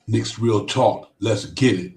Knicks Real Talk. Let's get it.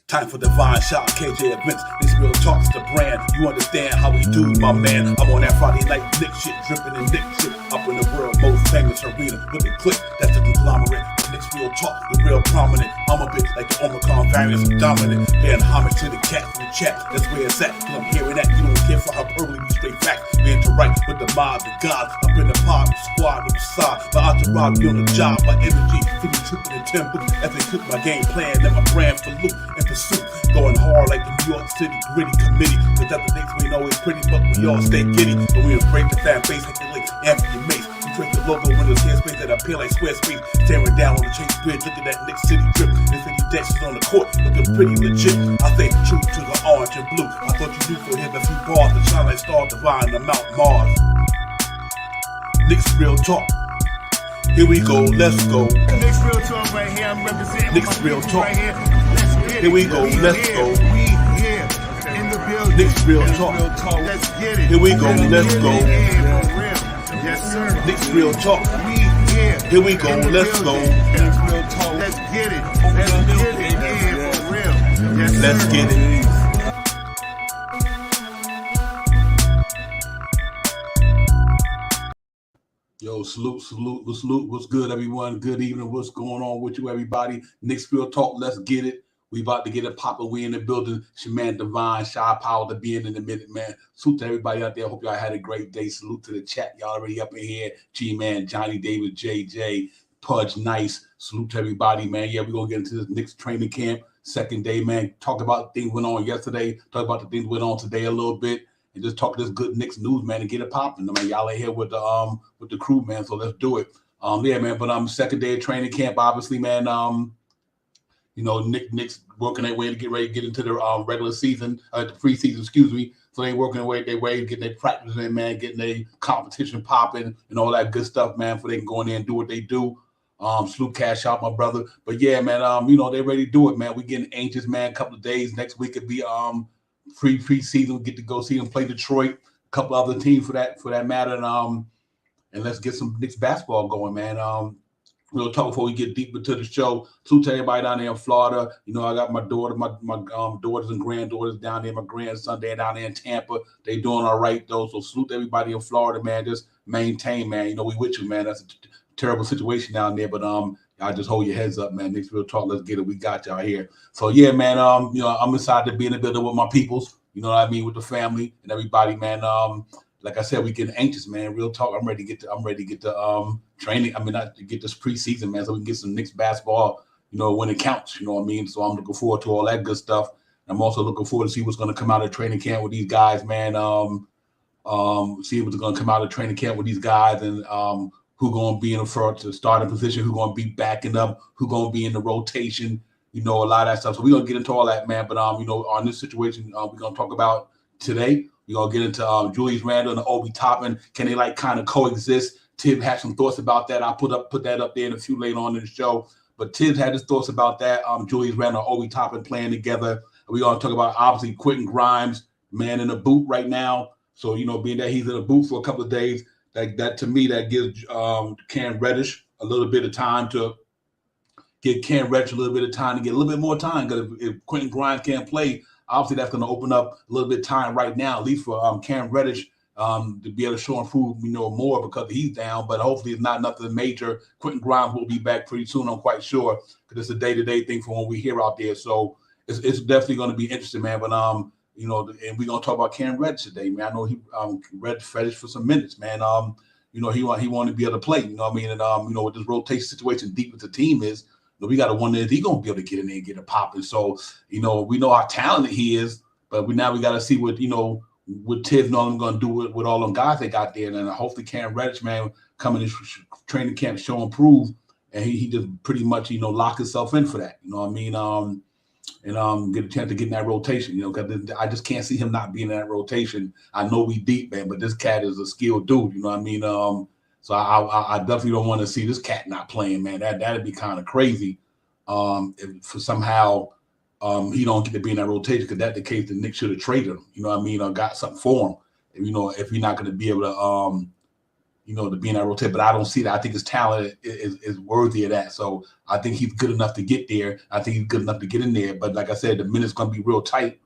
Time for divine shot, KJ events. This real talk's the brand. You understand how we do, my man. I'm on that Friday night Nick shit, dripping in Nick shit. Up in the world, most famous arena with the click. That's the conglomerate. Knicks real talk, the real prominent. I'm a bit like the Omicron variant, dominant. Paying homage to the cat from the chat. That's where it's at. Cause I'm hearing that. You don't care for hyperbole, you straight facts. We interact with the mob, the gods. Up in the pod, the squad, the side. The entourage be on the job. My energy, for me tripping in tempo. As they cook my game plan, let my brand for loop and pursuit. Going hard like the New York City gritty committee. Cause that's the things we know is pretty, but we all stay giddy. But we embrace the fan base, hit the link, Anthony Mace. We drink the logo when there's airspace that appear like square space. Staring down on the Chase Bridge, look at that Knicks City drip. There's 50 dashes on the court, looking pretty legit. I say the truth to the orange and blue. I thought you knew for him a few bars to shine like stars divine on Mount Mars. Knicks real talk. Here we go, let's go. Knicks real talk right here. I'm representing Knicks real talk. right here. Let's get it. Here we go, let's go. We here in the building. Knicks real talk. Let's get it. Here we go, let's go. Yeah, for real. Yes, sir. Knicks real talk. We here. Here we go, in the let's go. building. Knicks real talk. Let's get it. Let's get it. Yeah, for real. Yes, Let's sir. get it. Yo, salute. What's good, everyone? Good evening. What's going on with you, everybody? Knicks Real Talk. Let's get it. We about to get it popping. We in the building. It's your man, Divine, Shy Power to being in the minute, man. Salute to everybody out there. Hope y'all had a great day. Salute to the chat. Y'all already up in here. G-Man, Johnny David, JJ, Pudge, Nice. Salute to everybody, man. Yeah, we're going to get into this Knicks training camp. Second day, man. Talk about things went on yesterday. Talk about the things went on today a little bit. And just talk this good Knicks news, man, and get it popping. I mean, y'all are here with the crew, man. So let's do it. Yeah, man. But second day of training camp, obviously, man. You know, Knicks working their way to get ready to get into the regular season, the preseason, excuse me. So they working their way, getting their practice in, man, getting their competition popping and all that good stuff, man, for they can go in there and do what they do. Salute Cash out, my brother. But yeah, man, you know, they ready to do it, man. We getting anxious, man. A couple of days. Next week could be preseason. We get to go see them play Detroit, a couple other teams for that matter. And let's get some Knicks basketball going, man. We'll talk before we get deep into the show. Salute to everybody down there in Florida. You know, I got my daughter, my daughters and granddaughters down there, my grandson, they're down there in Tampa. They doing all right, though. So salute to everybody in Florida, man. Just maintain, man. You know, we with you, man. That's a terrible situation down there. But y'all just hold your heads up, man. Knicks Real Talk. Let's get it. We got y'all here. So yeah, man. You know, I'm excited to be in the building with my peoples. You know what I mean, with the family and everybody, man. Like I said, we getting anxious, man. Real talk. I'm ready to get to training. I mean, not to get this preseason, man, so we can get some Knicks basketball, you know, when it counts. You know what I mean? So I'm looking forward to all that good stuff. I'm also looking forward to see what's going to come out of training camp with these guys, man. See what's going to come out of training camp with these guys and who going to be in the front to starting position, who going to be backing up, who going to be in the rotation. You know, a lot of that stuff. So we're going to get into all that, man. But, you know, on this situation, we're going to talk about today. We're going to get into Julius Randle and Obi Toppin. Can they, like, kind of coexist? Tibbs had some thoughts about that. I'll put that up there in a few later on in the show. But Tibbs had his thoughts about that. Julius Randle and Obi Toppin playing together. We're going to talk about, obviously, Quentin Grimes, man in a boot right now. So, you know, being that he's in a boot for a couple of days, that to me, that gives Cam Reddish a little bit of time to get Cam Reddish a little bit of time to get a little bit more time. Because if Quentin Grimes can't play, obviously that's going to open up a little bit of time right now, at least for Cam Reddish to be able to show and prove, you know, more because he's down. But hopefully it's not nothing major. Quentin Grimes will be back pretty soon, I'm quite sure, because it's a day-to-day thing for when we hear out there. So it's definitely going to be interesting, man. But you know, and we're going to talk about Cam Reddish today, man. I know he read Reddish for some minutes, man. You know, he wanted to be able to play, you know what I mean? And you know, with this rotation situation deep with the team is, you know, we got to wonder if he's going to be able to get in there and get it popping. So, you know, we know how talented he is, but we got to see what, you know, what Tibbs and all them going to do with all them guys they got there. And then hopefully Cam Reddish, man, coming in training camp, show and prove, and he just pretty much, you know, lock himself in for that. You know what I mean? And get a chance to get in that rotation, you know, because I just can't see him not being in that rotation. I know we deep, man, but this cat is a skilled dude, you know what I mean? So I definitely don't want to see this cat not playing, man. That'd be kind of crazy if for somehow he don't get to be in that rotation, because that's the case, the Knicks should have traded him, you know what I mean, or got something for him. You know, if you're not going to be able to to be in that rotation. But I don't see that. I think his talent is worthy of that. So I think he's good enough to get there. I think he's good enough to get in there. But like I said, the minutes going to be real tight.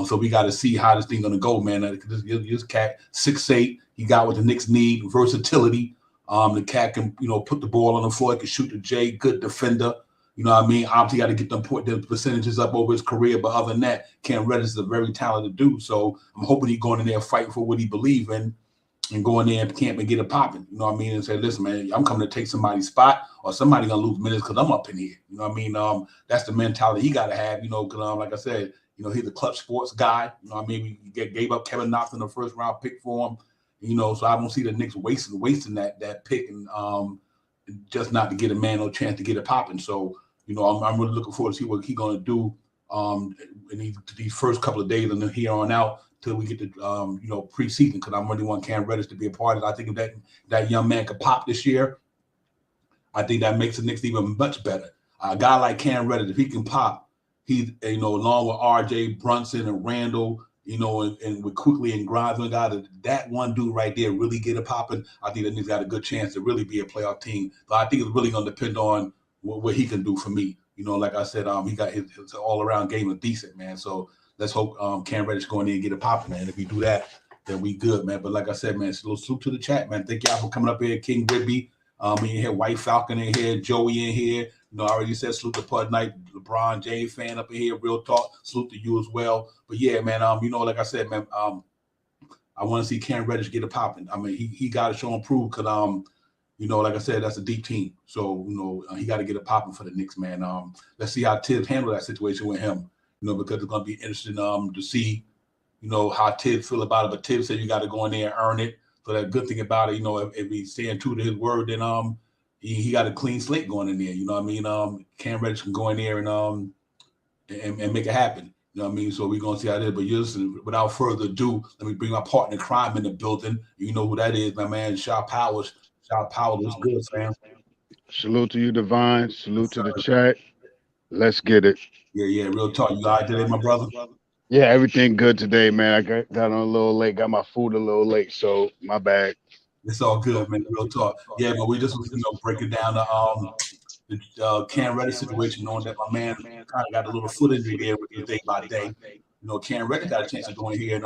So we got to see how this thing going to go, man. This cat 6'8", he got what the Knicks need, versatility. The cat can, put the ball on the floor, he can shoot the J, good defender. You know what I mean? Obviously, got to get the percentages up over his career. But other than that, Cam Reddish is a very talented dude. So I'm hoping he's going in there fighting for what he believes in and go in there and camp and get it popping. You know what I mean? And say, listen, man, I'm coming to take somebody's spot or somebody going to lose minutes because I'm up in here. You know what I mean? That's the mentality he got to have, because like I said, he's a clutch sports guy. You know what I mean? We gave up Kevin Knox in the first round pick for him. So I don't see the Knicks wasting that pick and just not to get a man no chance to get it popping. So, I'm really looking forward to see what he's going to do in these first couple of days and then here on out till we get to, preseason, because I really want Cam Reddish to be a part of it. I think if that young man could pop this year, I think that makes the Knicks even much better. A guy like Cam Reddish, if he can pop, he's, along with RJ, Brunson, and Randle, and with Quickly and Grimes, that one dude right there really get it popping. I think that he's got a good chance to really be a playoff team. But I think it's really going to depend on what he can do for me. Like I said, he got his all-around game is decent, man. So let's hope Cam Reddish go in there and get it popping, man. If we do that, then we good, man. But like I said, man, salute to the chat, man. Thank y'all for coming up here, King Ribby. In here, White Falcon in here, Joey in here. I already said salute to Pud Knight, LeBron James fan up in here. Real talk. Salute to you as well. But yeah, man, like I said, man, I want to see Cam Reddish get it popping. I mean, he got to show and prove because, like I said, that's a deep team. So, he got to get it popping for the Knicks, man. Let's see how Tibbs handle that situation with him, because it's going to be interesting to see, how Tibbs feel about it. But Tibbs said you got to go in there and earn it. So that good thing about it, if he's staying true to his word, then he got a clean slate going in there. You know what I mean? Cam Reddish can go in there and make it happen. You know what I mean? So we're gonna see how it is. But listen, without further ado, let me bring my partner in crime in the building. You know who that is, my man, Shaw Powers. Shaw Powers, what's good, fam? Salute to you, Divine. Salute to the chat. Let's get it. Yeah, real talk. You all right today, my brother? Yeah, everything good today, man. I got on a little late, got my food a little late, so my bad. It's all good, man. Real talk. Yeah, but we just breaking down the Cam Reddish situation, knowing that my man kind of got a little foot injury there with his day by day. Cam Reddish got a chance to go in here and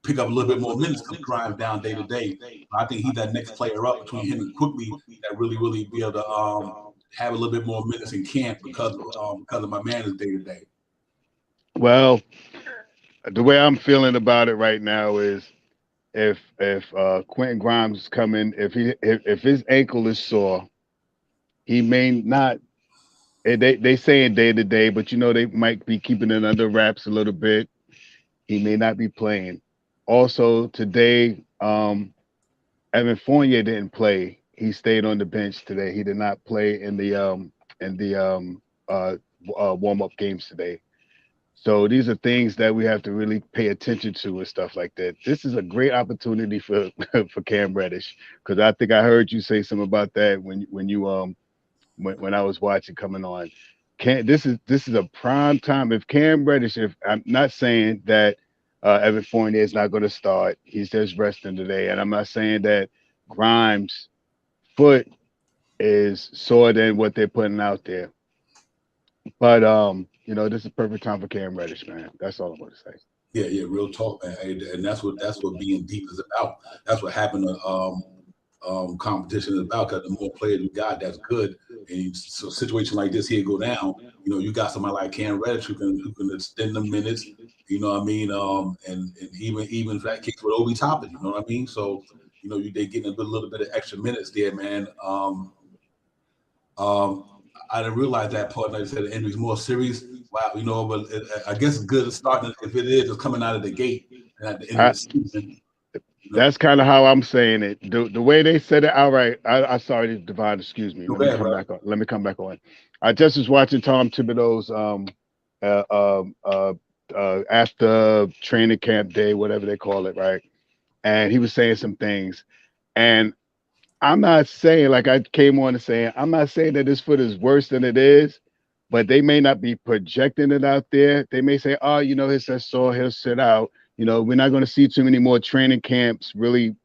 pick up a little bit more minutes because Grimes down day to day. I think he's that next player up between him and Quickly that really be able to have a little bit more minutes in camp because of my man is day to day. Well, the way I'm feeling about it right now is if Quentin Grimes is coming, if his ankle is sore, he may not. They saying day to day, but they might be keeping it under wraps a little bit. He may not be playing. Also today, Evan Fournier didn't play. He stayed on the bench today. He did not play in the warm-up games today. So these are things that we have to really pay attention to and stuff like that. This is a great opportunity for Cam Reddish, because I think I heard you say something about that when I was watching coming on. This is a prime time. If Cam Reddish, if I'm not saying that Evan Fournier is not going to start, he's just resting today, and I'm not saying that Grimes' foot is sore than what they're putting out there. But this is a perfect time for Cam Reddish, man. That's all I'm going to say. Yeah, real talk, man. And that's what being deep is about. That's what happened to competition is about. Because the more players we got, that's good. And so a situation like this here go down. You got somebody like Cam Reddish who can extend the minutes. You know what I mean? And even if that case with Obi Toppin, you know what I mean? So they getting a little bit of extra minutes there, man. I didn't realize that part. Like I said, the injury's more serious. Wow, but I guess it's good starting. If it is, it's coming out of the gate and at the end of the season. That's kind of how I'm saying it. The way they said it. All right, I sorry, Divine. Excuse me. Let me come back on. I just was watching Tom Thibodeau's after training camp day, whatever they call it, right? And he was saying some things, and I'm not saying, like I came on to saying, I'm not saying that this foot is worse than it is, but they may not be projecting it out there. They may say, oh, he's sore, he'll sit out. We're not going to see too many more training camps really,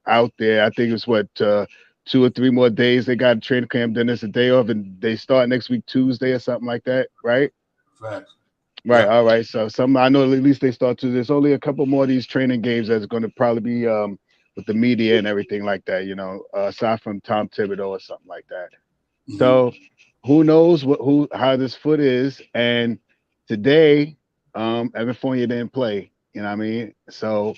out there. I think it's what 2 or 3 more days. They got training camp. Then it's a day off, and they start next week Tuesday or something like that, right? Facts. Right. Yep. All right. So some I know at least they start to. There's only a couple more of these training games that's going to probably be with the media and everything like that. Aside from Tom Thibodeau or something like that. Mm-hmm. So who knows how this foot is? And today, Evan Fournier didn't play. You know what I mean? So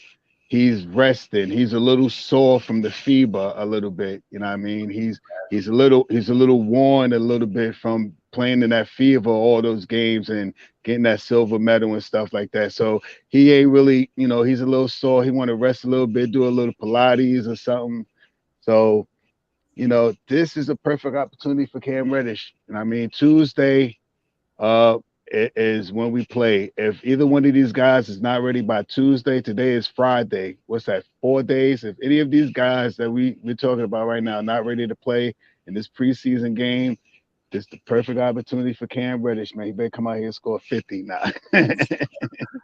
he's resting. He's a little sore from the fever a little bit. You know what I mean? He's a little worn a little bit from playing in that fever all those games and getting that silver medal and stuff like that. So he ain't really, he's a little sore. He want to rest a little bit, do a little Pilates or something. So this is a perfect opportunity for Cam Reddish. And I mean, Tuesday is when we play. If either one of these guys is not ready by Tuesday, today is Friday. What's that? 4 days. If any of these guys that we're talking about right now are not ready to play in this preseason game, this is the perfect opportunity for Cam Reddish, man. He better come out here and score 50 now.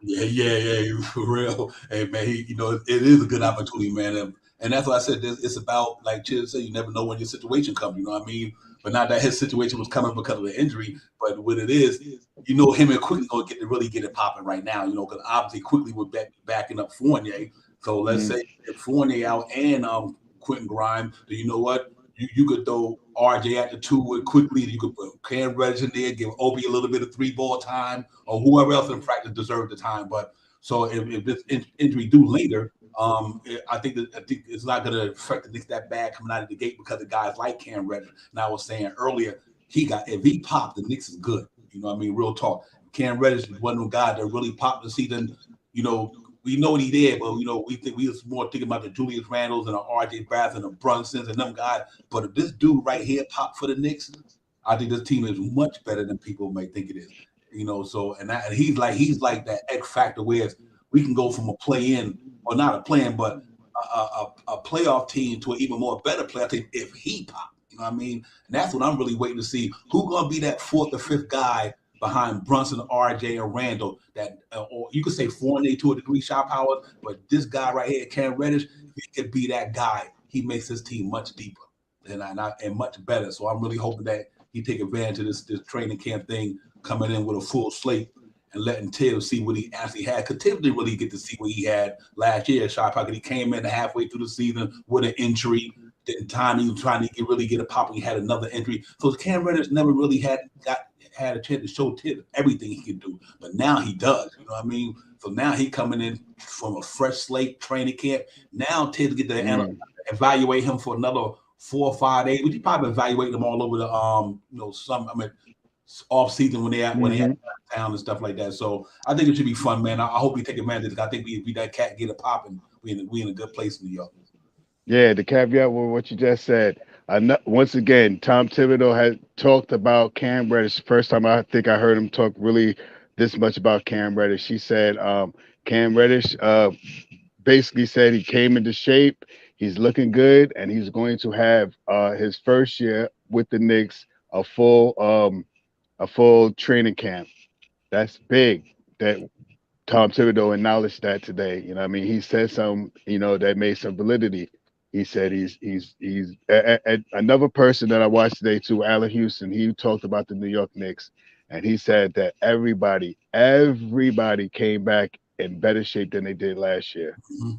Yeah, for real. Hey, man, it is a good opportunity, man. And that's why I said it's about, like Chid said, you never know when your situation comes, you know what I mean? But not that his situation was coming because of the injury, but what it is, him and Quickly going to really get it popping right now, because obviously Quickly was backing up Fournier. So let's say if Fournier out and Quentin Grimes, then you know what? You could throw RJ at the 2 with Quickly. You could put Cam Reddish in there, give Obi a little bit of 3-ball time, or whoever else in practice deserved the time. But so if this injury do later, I think it's not going to affect the Knicks that bad coming out of the gate because of guys like Cam Reddish. And I was saying earlier, if he popped, the Knicks is good. You know what I mean? Real talk. Cam Reddish is one of them guys that really popped the season. We know he did, but we was more thinking about the Julius Randles and the RJ Barretts and the Brunsons and them guys. But if this dude right here pop for the Knicks, I think this team is much better than people may think it is. So and he's like that X factor where we can go from a play-in or not a play-in, but a playoff team to an even more better playoff team if he pop. You know what I mean? And that's what I'm really waiting to see. Who's gonna be that 4th or 5th guy behind Brunson, RJ, and Randle, that or you could say Fournier to a degree, shot power, but this guy right here, Cam Reddish, he could be that guy. He makes his team much deeper and much better. So I'm really hoping that he take advantage of this training camp thing, coming in with a full slate and letting Tibbs see what he actually had. Because Tibbs didn't really get to see what he had last year at shot pocket. He came in halfway through the season with an injury. Didn't time he was trying to really get a pop, and he had another injury. So Cam Reddish never really had a chance to show Tibbs everything he could do. But now he does. You know what I mean? So now he coming in from a fresh slate training camp. Now Tibbs get to evaluate him for another 4 or 5 days. But you probably evaluate them all over the off season when they had town and stuff like that. So I think it should be fun, man. I hope we take advantage of it. I think we that cat get it popping. We in a good place in New York. Yeah, the caveat with what you just said. Once again, Tom Thibodeau had talked about Cam Reddish. First time I think I heard him talk really this much about Cam Reddish. He said Cam Reddish basically said he came into shape. He's looking good, and he's going to have his first year with the Knicks a full training camp. That's big. That Tom Thibodeau acknowledged that today. You know what I mean? He said something, that made some validity. He said he's another person that I watched today too, Allen Houston. He talked about the New York Knicks, and he said that everybody came back in better shape than they did last year. Mm-hmm.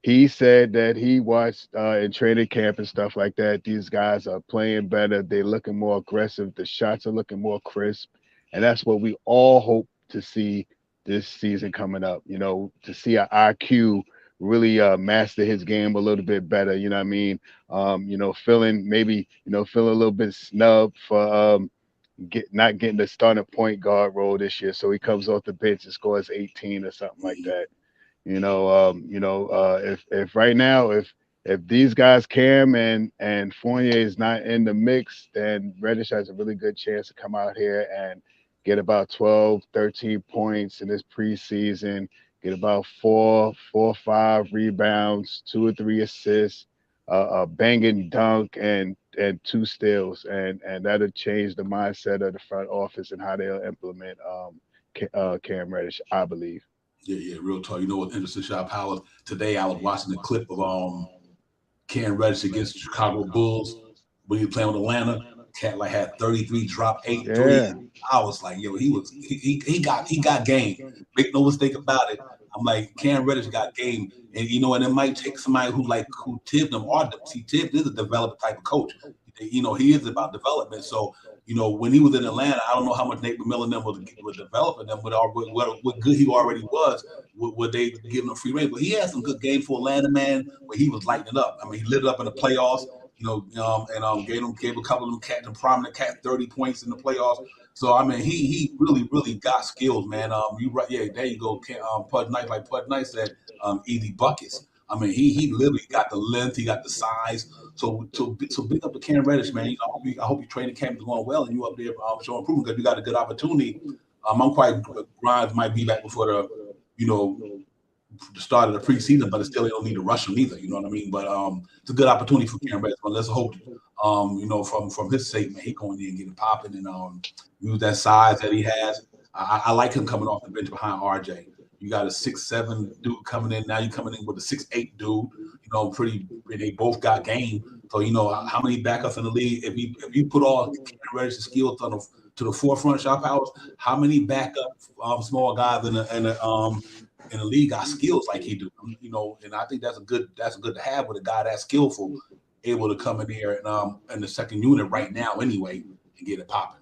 He said that he watched in training camp and stuff like that. These guys are playing better. They're looking more aggressive. The shots are looking more crisp, and that's what we all hope to see this season coming up. To see an IQ really master his game a little bit better. You know what I mean? Feeling a little bit snubbed for not getting the starting point guard role this year. So he comes off the bench and scores 18 or something like that. If right now, if these guys, Cam and Fournier, is not in the mix, then Reddish has a really good chance to come out here and get about 12, 13 points in this preseason, get about 4 or 5 rebounds, 2 or 3 assists, a banging dunk, and 2 steals, and that'll change the mindset of the front office and how they'll implement Cam Reddish, I believe. Yeah, real talk. You know what's interesting, Shop Howard? Today I was watching the clip of Cam Reddish against the Chicago Bulls when he was playing with Atlanta. Cat like had 33, dropped 8 threes. Yeah. I was like, yo, he got game. Make no mistake about it. I'm like, Cam Reddish got game, and and it might take somebody who Tibbs them or see Tibbs is a developer type of coach. He is about development. So when he was in Atlanta, I don't know how much Nate McMillan them was developing them, what good he already was. Would they give him a free reign? But he had some good games for Atlanta, man, where he was lighting it up. I mean, he lit it up in the playoffs. And gave a couple of them cats, them prominent cat 30 points in the playoffs. So I mean, he really got skills, man. You right, yeah, there you go. Pud Knight, like Pud Knight said, easy buckets. I mean, he literally got the length, he got the size. So big up to Cam Reddish, man. I hope your training camp is going well and you up there showing improvement because you got a good opportunity. I'm quite Grimes might be back before the start of the preseason, but still they don't need to rush him either. You know what I mean? But it's a good opportunity for Cam Reddish. But let's hope, from his sake, man, he going in and getting popping and use that size that he has. I like him coming off the bench behind RJ. You got a 6'7" dude coming in. Now you're coming in with a 6'8" dude. They both got game. So how many backups in the league? If you put all Cam Reddish's skills to the forefront, shot powers, how many backup small guys in the league got skills like he do, and I think that's good to have with a guy that's skillful, able to come in here and in the second unit right now anyway and get it popping.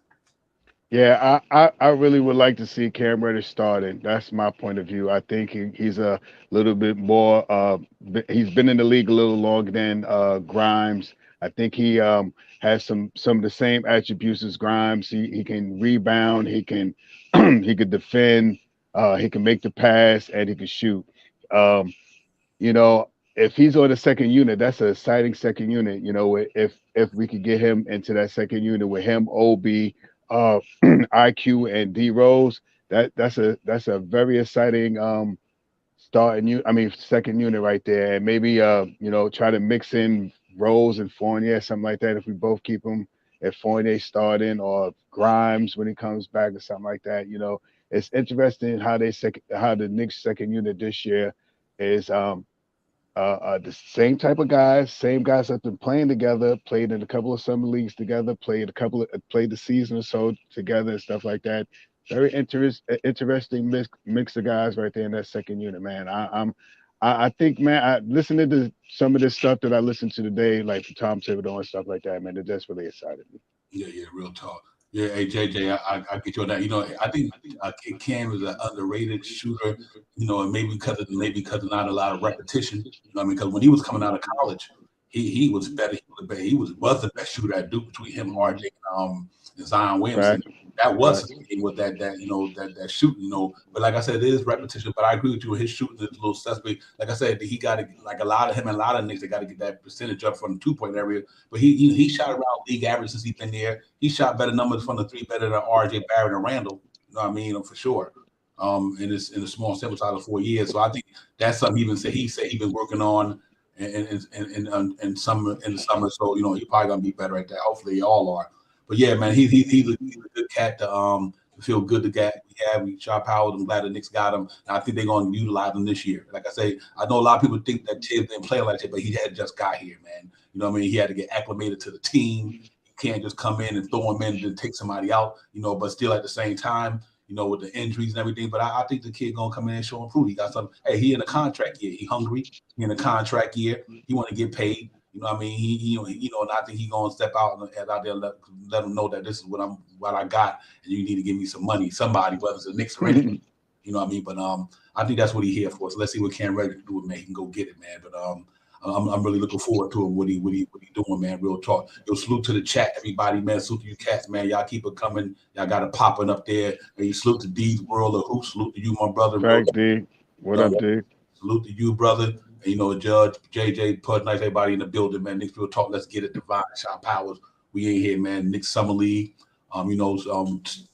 Yeah, I really would like to see Cam Reddish starting. That's my point of view. I think he's a little bit more. He's been in the league a little longer than Grimes. I think he has some of the same attributes as Grimes. He can rebound. He can he could defend. He can make the pass and he can shoot. If he's on the second unit, that's an exciting second unit. If we could get him into that second unit with him, OB, IQ, and D Rose, that's a very exciting second unit right there. And maybe try to mix in Rose and Fournier, something like that. If we both keep him, if Fournier starting or Grimes when he comes back or something like that, it's interesting how the Knicks second unit this year is the same type of guys, same guys that have been playing together, played in a couple of summer leagues together, played the season or so together and stuff like that. Very interesting mix of guys right there in that second unit, man. I think, man, I listening to some of this stuff that I listened to today, like Tom Thibodeau and stuff like that, man, it just really excited me. Yeah, real talk. Yeah, hey JJ, I get you on that. I think Cam is an underrated shooter. And maybe because of not a lot of repetition. Because when he was coming out of college, he was better. He was the best shooter at Duke between him and RJ and Zion Williamson. Right. That was his thing with that shooting. But like I said, it is repetition. But I agree with you. His shooting is a little suspect. Like I said, he got to, like a lot of Knicks, they got to get that percentage up from the 2-point area. But he shot around league average since he's been there. He shot better numbers from the three, better than RJ Barrett and Randle. You know what I mean? For sure. In a small sample size of 4 years. So I think that's something he said he's been working on in summer. So he probably gonna be better at that. Hopefully, they all are. But yeah, man, he's a good cat to feel good to get. We shot powered. I'm glad the Knicks got him. And I think they're going to utilize him this year. Like I say, I know a lot of people think that Tibbs didn't play like that, but he had just got here, man. You know what I mean? He had to get acclimated to the team. You can't just come in and throw him in and take somebody out, but still at the same time, with the injuries and everything. But I think the kid going to come in and show improve. He got something. Hey, he in a contract year. He hungry. He in a contract year. He want to get paid. You know what I mean? He and I think he gonna step out and out there let them know that this is what I got, and you need to give me some money. Somebody, whether it's the Knicks or anything, you know what I mean? But I think that's what he's here for. So let's see what Cam Reddish do with, man. He can go get it, man. But I'm really looking forward to him. What he doing, man? Real talk. Yo, salute to the chat, everybody, man. Salute to you cats, man. Y'all keep it coming. Y'all got it popping up there. And you salute to D's World of Hoops. Salute to you, my brother. Thanks, D. What up, D? Salute to you, brother. And, Judge, JJ, Pud, nice everybody in the building, man. Knicks Real Talk, let's get it. Divine Shot Powers. We ain't here, man. Knicks Summer League.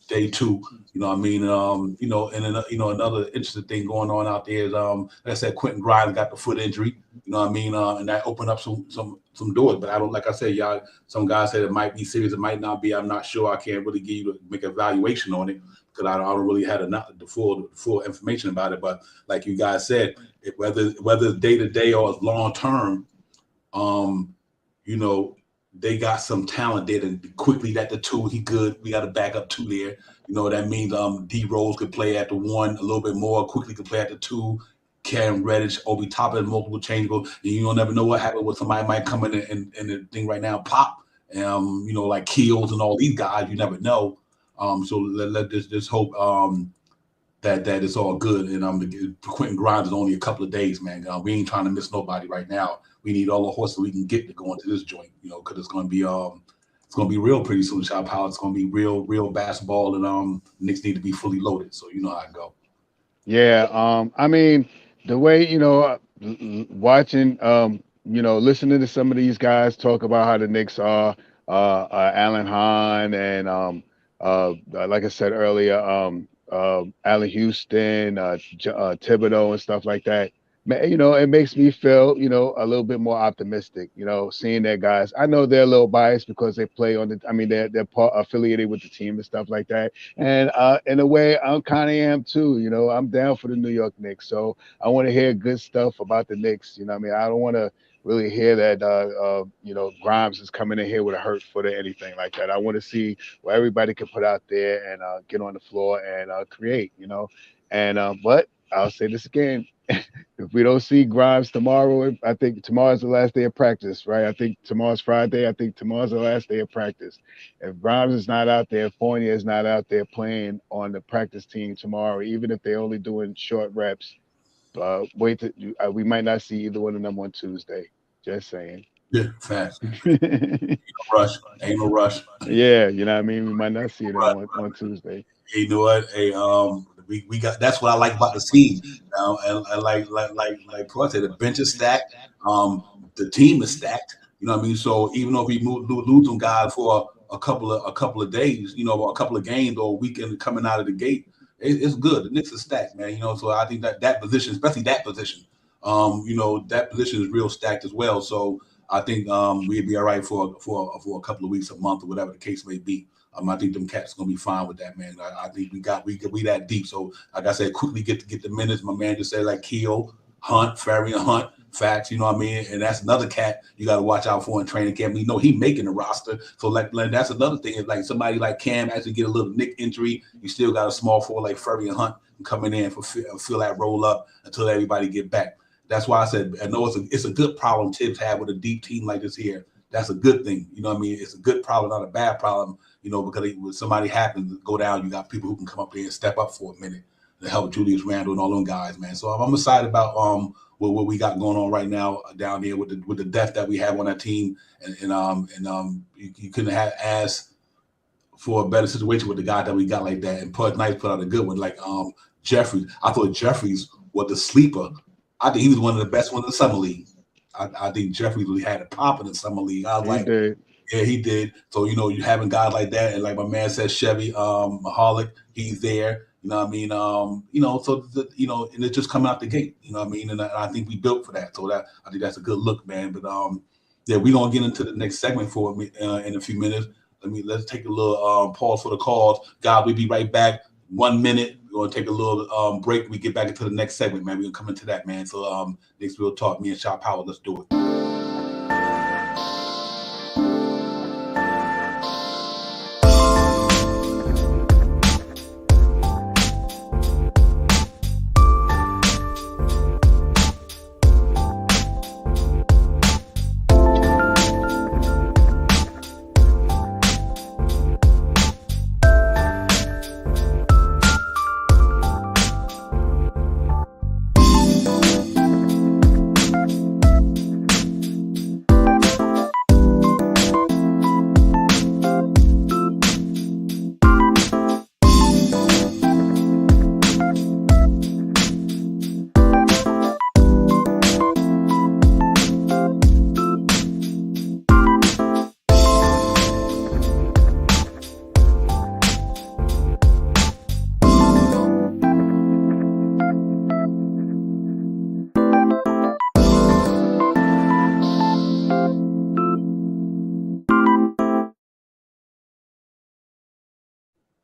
Day 2. You know what I mean? And another interesting thing going on out there is like I said, Quentin Grimes got the foot injury. You know what I mean? And that opened up some doors. But I don't, like I said, y'all, some guys said it might be serious, it might not be. I'm not sure. I can't really make an evaluation on it because I don't really have the full information about it. But like you guys said, whether it's day to day or it's long term, You know, they got some talent there, and quickly at the 2, he good. We got a backup 2 there. You know, that means D Rose could play at the 1 a little bit more. Quickly could play at the 2. Cam Reddish, Obi Toppin, multiple changeable. And you don't never know what happened with somebody might come in and the thing right now pop. You know, like Keels and all these guys. You never know. So let just hope that it's all good. And Quentin Grimes is only a couple of days, man. We ain't trying to miss nobody right now. We need all the horses we can get to go into this joint, you know, because it's gonna be real pretty soon, Shop Power. It's gonna be real basketball, and Knicks need to be fully loaded. So you know how it go. Yeah, I mean, the way, you know, watching, you know, listening to some of these guys talk about how the Knicks are, Alan Hahn and like I said earlier, Allen Houston, Thibodeau and stuff like that. You know, it makes me feel, you know, a little bit more optimistic, you know, seeing that guys. I know they're a little biased because they play on they're affiliated with the team and stuff like that. And in a way, I kind of am too, you know. I'm down for the New York Knicks. So I want to hear good stuff about the Knicks. You know what I mean? I don't want to really hear that, you know, Grimes is coming in here with a hurt foot or anything like that. I want to see what everybody can put out there and get on the floor and create, you know. And but I'll say this again. If we don't see Grimes tomorrow, I think tomorrow's the last day of practice, right? I think tomorrow's Friday. I think tomorrow's the last day of practice. If Grimes is not out there, Fournier is not out there playing on the practice team tomorrow, even if they're only doing short reps, we might not see either one of them on Tuesday. Just saying. Yeah, fast. Ain't no rush. Ain't no rush. Yeah, you know what I mean? We might not see them on Tuesday. Hey, you know what? Hey, we got. That's what I like about the team. And like Paul said, the bench is stacked. The team is stacked. You know what I mean? So even though we lose some guys for a couple of days, you know, a couple of games or a weekend coming out of the gate, it's good. The Knicks are stacked, man. You know, so I think that position, especially that position, you know, that position is real stacked as well. So I think we'd be all right for a couple of weeks, a month, or whatever the case may be. I think them cats gonna be fine with that, man. I think we that deep. So like I said, quickly get the minutes. My man just said like Keel, Hunt, Ferry and Hunt, facts, you know what I mean? And that's another cat you gotta watch out for in training camp. We know he making the roster. So like that's another thing. Is like somebody like Cam actually get a little nick injury, you still got a small forward like Ferry and Hunt coming in for fill that roll up until everybody get back. That's why I said I know it's a good problem Tibbs have with a deep team like this here. That's a good thing. You know what I mean? It's a good problem, not a bad problem. You know, because when somebody happens to go down, you got people who can come up there and step up for a minute to help Julius Randle and all them guys, man. So I'm excited about what we got going on right now down there with the depth that we have on that team, and you couldn't have asked for a better situation with the guy that we got like that. And Nice put out a good one, like Jeffries. I thought Jeffries was the sleeper. I think he was one of the best ones in the summer league. I think Jeffries really had a pop in the summer league. I was yeah, he did. So, you know, you having guys like that, and like my man said, Chevy Mahalik, he's there. You know what I mean? You know, so and it's just coming out the gate. You know what I mean? And I think we built for that. So I think that's a good look, man. But yeah, we're gonna get into the next segment for me in a few minutes. Let's take a little pause for the calls. God, we'll be right back. 1 minute. We're gonna take a little break. We get back into the next segment, man. We're gonna come into that, man. So next we'll talk. Me and Shop Power. Let's do it.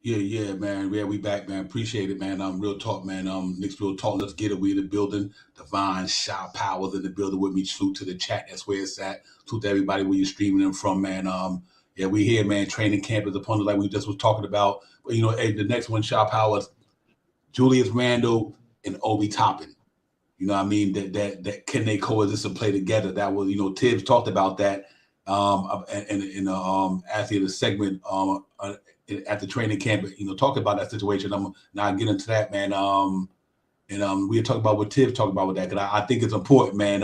Yeah, man. Yeah, we back, man. Appreciate it, man. Real talk, man. Knicks Real Talk. Let's get it. We in the building. Divine Shot Powers in the building with me. Salute to the chat. That's where it's at. Salute to everybody where you're streaming them from, man. Yeah, we here, man. Training camp is upon us, like we just was talking about. But hey, the next one, Shot Powers, Julius Randle and Obi Toppin. You know what I mean? That can they coexist and play together? That was, Tibbs talked about that after the segment at the training camp, talking about that situation. I'm now get into that, man. We talk about what Tibbs talked about with that, because I think it's important, man.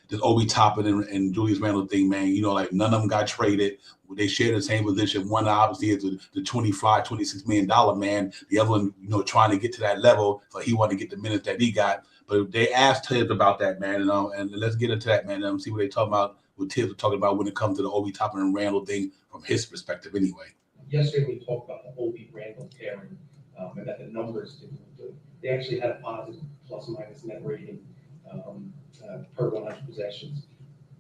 This Obi Toppin and Julius Randle thing, man. Like none of them got traded. They share the same position. One obviously is the $26 million man. The other one, trying to get to that level, so he wanted to get the minutes that he got. But they asked Tibbs about that, man, and let's get into that, man. See what they talk about. What Tibbs was talking about when it comes to the Obi Toppin and Randle thing from his perspective, anyway. Yesterday we talked about the Obi Randle pairing, and that the numbers didn't look good. They actually had a positive plus minus net rating per 100 possessions.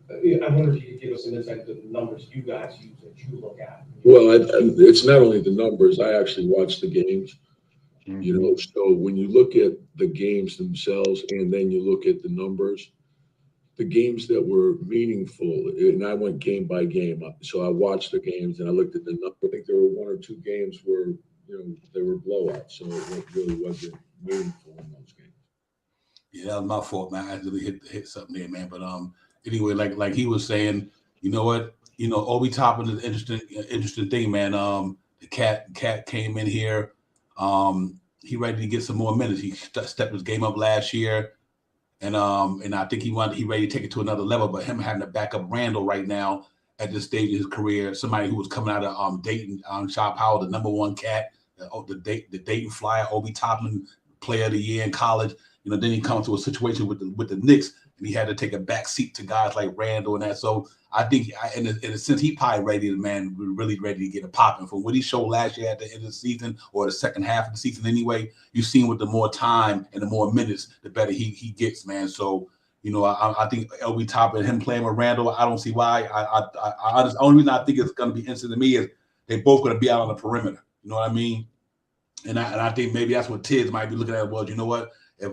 I wonder if you could give us an insight into the numbers you guys use that you look at. Well, it's not only the numbers. I actually watch the games. So when you look at the games themselves and then you look at the numbers, the games that were meaningful, and I went game by game. So I watched the games and I looked at the number. I think there were one or two games where, they were blowouts. So it really wasn't meaningful in those games. Yeah, that was my fault, man. I actually hit something there, man. But anyway, like he was saying, you know what? Obi Toppin is an interesting thing, man. The cat came in here. He ready to get some more minutes. He stepped his game up last year. And I think he ready to take it to another level. But him having to back up Randle right now at this stage of his career, somebody who was coming out of Dayton, Shop Howell, the number one cat, the Dayton Flyer, Obi Toppin, player of the year in college. Then he comes to a situation with the Knicks, and he had to take a back seat to guys like Randle and that. So I think, in a sense, he probably ready, man, really ready to get it popping. From what he showed last year at the end of the season, or the second half of the season anyway, you've seen with the more time and the more minutes, the better he gets, man. So, I think Obi Toppin, him playing with Randle, I don't see why. The only reason I think it's going to be instant to me is they both going to be out on the perimeter. You know what I mean? And I think maybe that's what Tibbs might be looking at. Well, you know what? If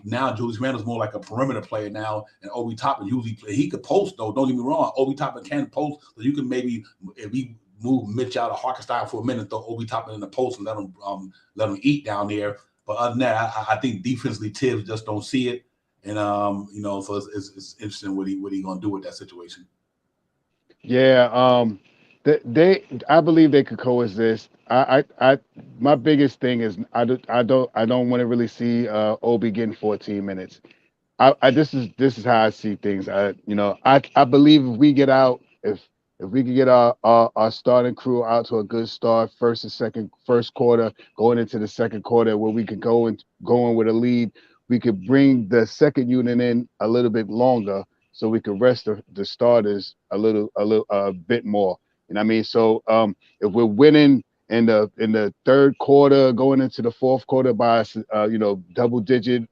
now Julius Randle's more like a perimeter player now, and Obi Toppin usually he could post though. Don't get me wrong, Obi Toppin can post, so you can maybe, if we move Mitch out of Harkenstein for a minute, throw Obi Toppin in the post and let him eat down there. But other than that, I think defensively Tibbs just don't see it, and so it's interesting what he gonna do with that situation. Yeah, I believe they could coexist. My biggest thing is I don't want to really see Obi getting 14 minutes. This is how I see things. I believe if we get out, if we could get our starting crew out to a good start, first quarter, going into the second quarter, where we could go in with a lead, we could bring the second unit in a little bit longer, so we could rest the starters a bit more. You know what I mean? So if we're winning in the third quarter, going into the fourth quarter by double digit,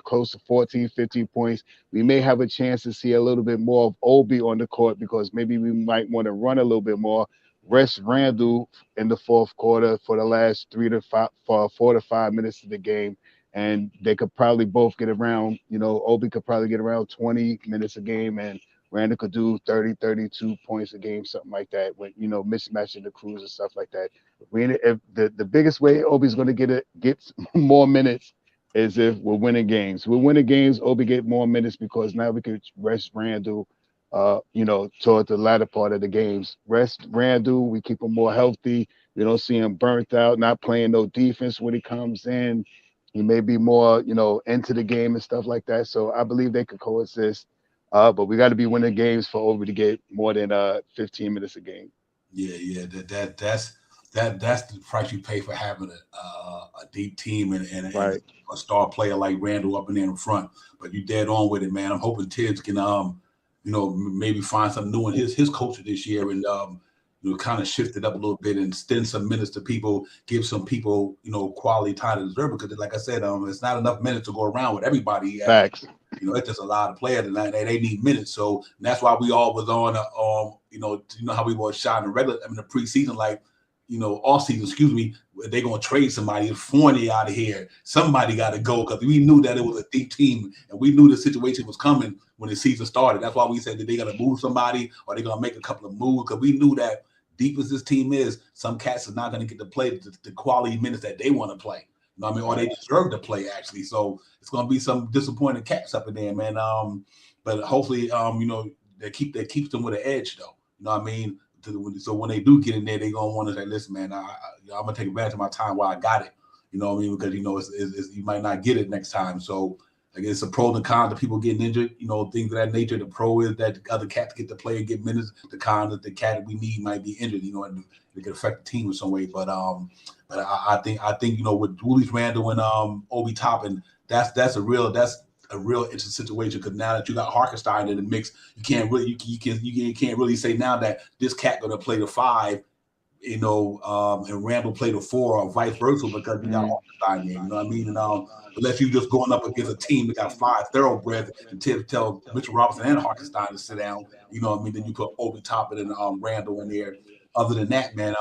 close to 14, 15 points, we may have a chance to see a little bit more of Obi on the court, because maybe we might want to run a little bit more, rest Randle in the fourth quarter for the last 4 to 5 minutes of the game. And they could probably both get around, Obi could probably get around 20 minutes a game, and Randle could do 30, 32 points a game, something like that, with, mismatching the crews and stuff like that. If the biggest way Obi's going to get more minutes is if we're winning games. We're winning games, Obi get more minutes, because now we could rest Randle, toward the latter part of the games. Rest Randle, we keep him more healthy. We don't see him burnt out, not playing no defense when he comes in. He may be more, into the game and stuff like that. So I believe they could coexist. But we got to be winning games for Obi to get more than 15 minutes a game. Yeah. That's the price you pay for having a deep team and right. a star player like Randle up in there in front. But you dead on with it, man. I'm hoping Tibbs can maybe find something new in his culture this year, and kind of shift it up a little bit and extend some minutes to people, give some people, quality time to deserve, because like I said, it's not enough minutes to go around with everybody. Facts. It's just a lot of players, and they need minutes. So that's why we all was on, how we were shot in the preseason, like, off season, excuse me, they're gonna trade somebody, Fournier out of here. Somebody got to go because we knew that it was a deep team, and we knew the situation was coming when the season started. That's why we said that they got to move somebody or they're gonna make a couple of moves because we knew that deep as this team is, some cats are not gonna get to play the quality minutes that they want to play. You know what I mean? Or they deserve to play actually. So it's gonna be some disappointing cats up in there, man. But hopefully, that keeps them with an edge though. You know what I mean? So when they do get in there, they're gonna want to say, "Listen, man, I'm gonna take advantage of my time while I got it." You know what I mean? Because you might not get it next time. So I guess it's a pros and cons of people getting injured. Things of that nature. The pro is that the other cats get to play and get minutes. The con is the cat that we need might be injured. And it could affect the team in some way. But I think with Julius Randle and Obi Toppin, that's a real interesting situation because now that you got Hartenstein in the mix, you can't really say now that this cat gonna play the 5, and Randle play the 4 or vice versa because you got Hartenstein there. You know what I mean? And unless you just going up against a team that got 5 thoroughbreds and tell Mitchell Robinson and Hartenstein to sit down, you know what I mean? Then you put Obi Toppin and Randle in there. Other than that, man,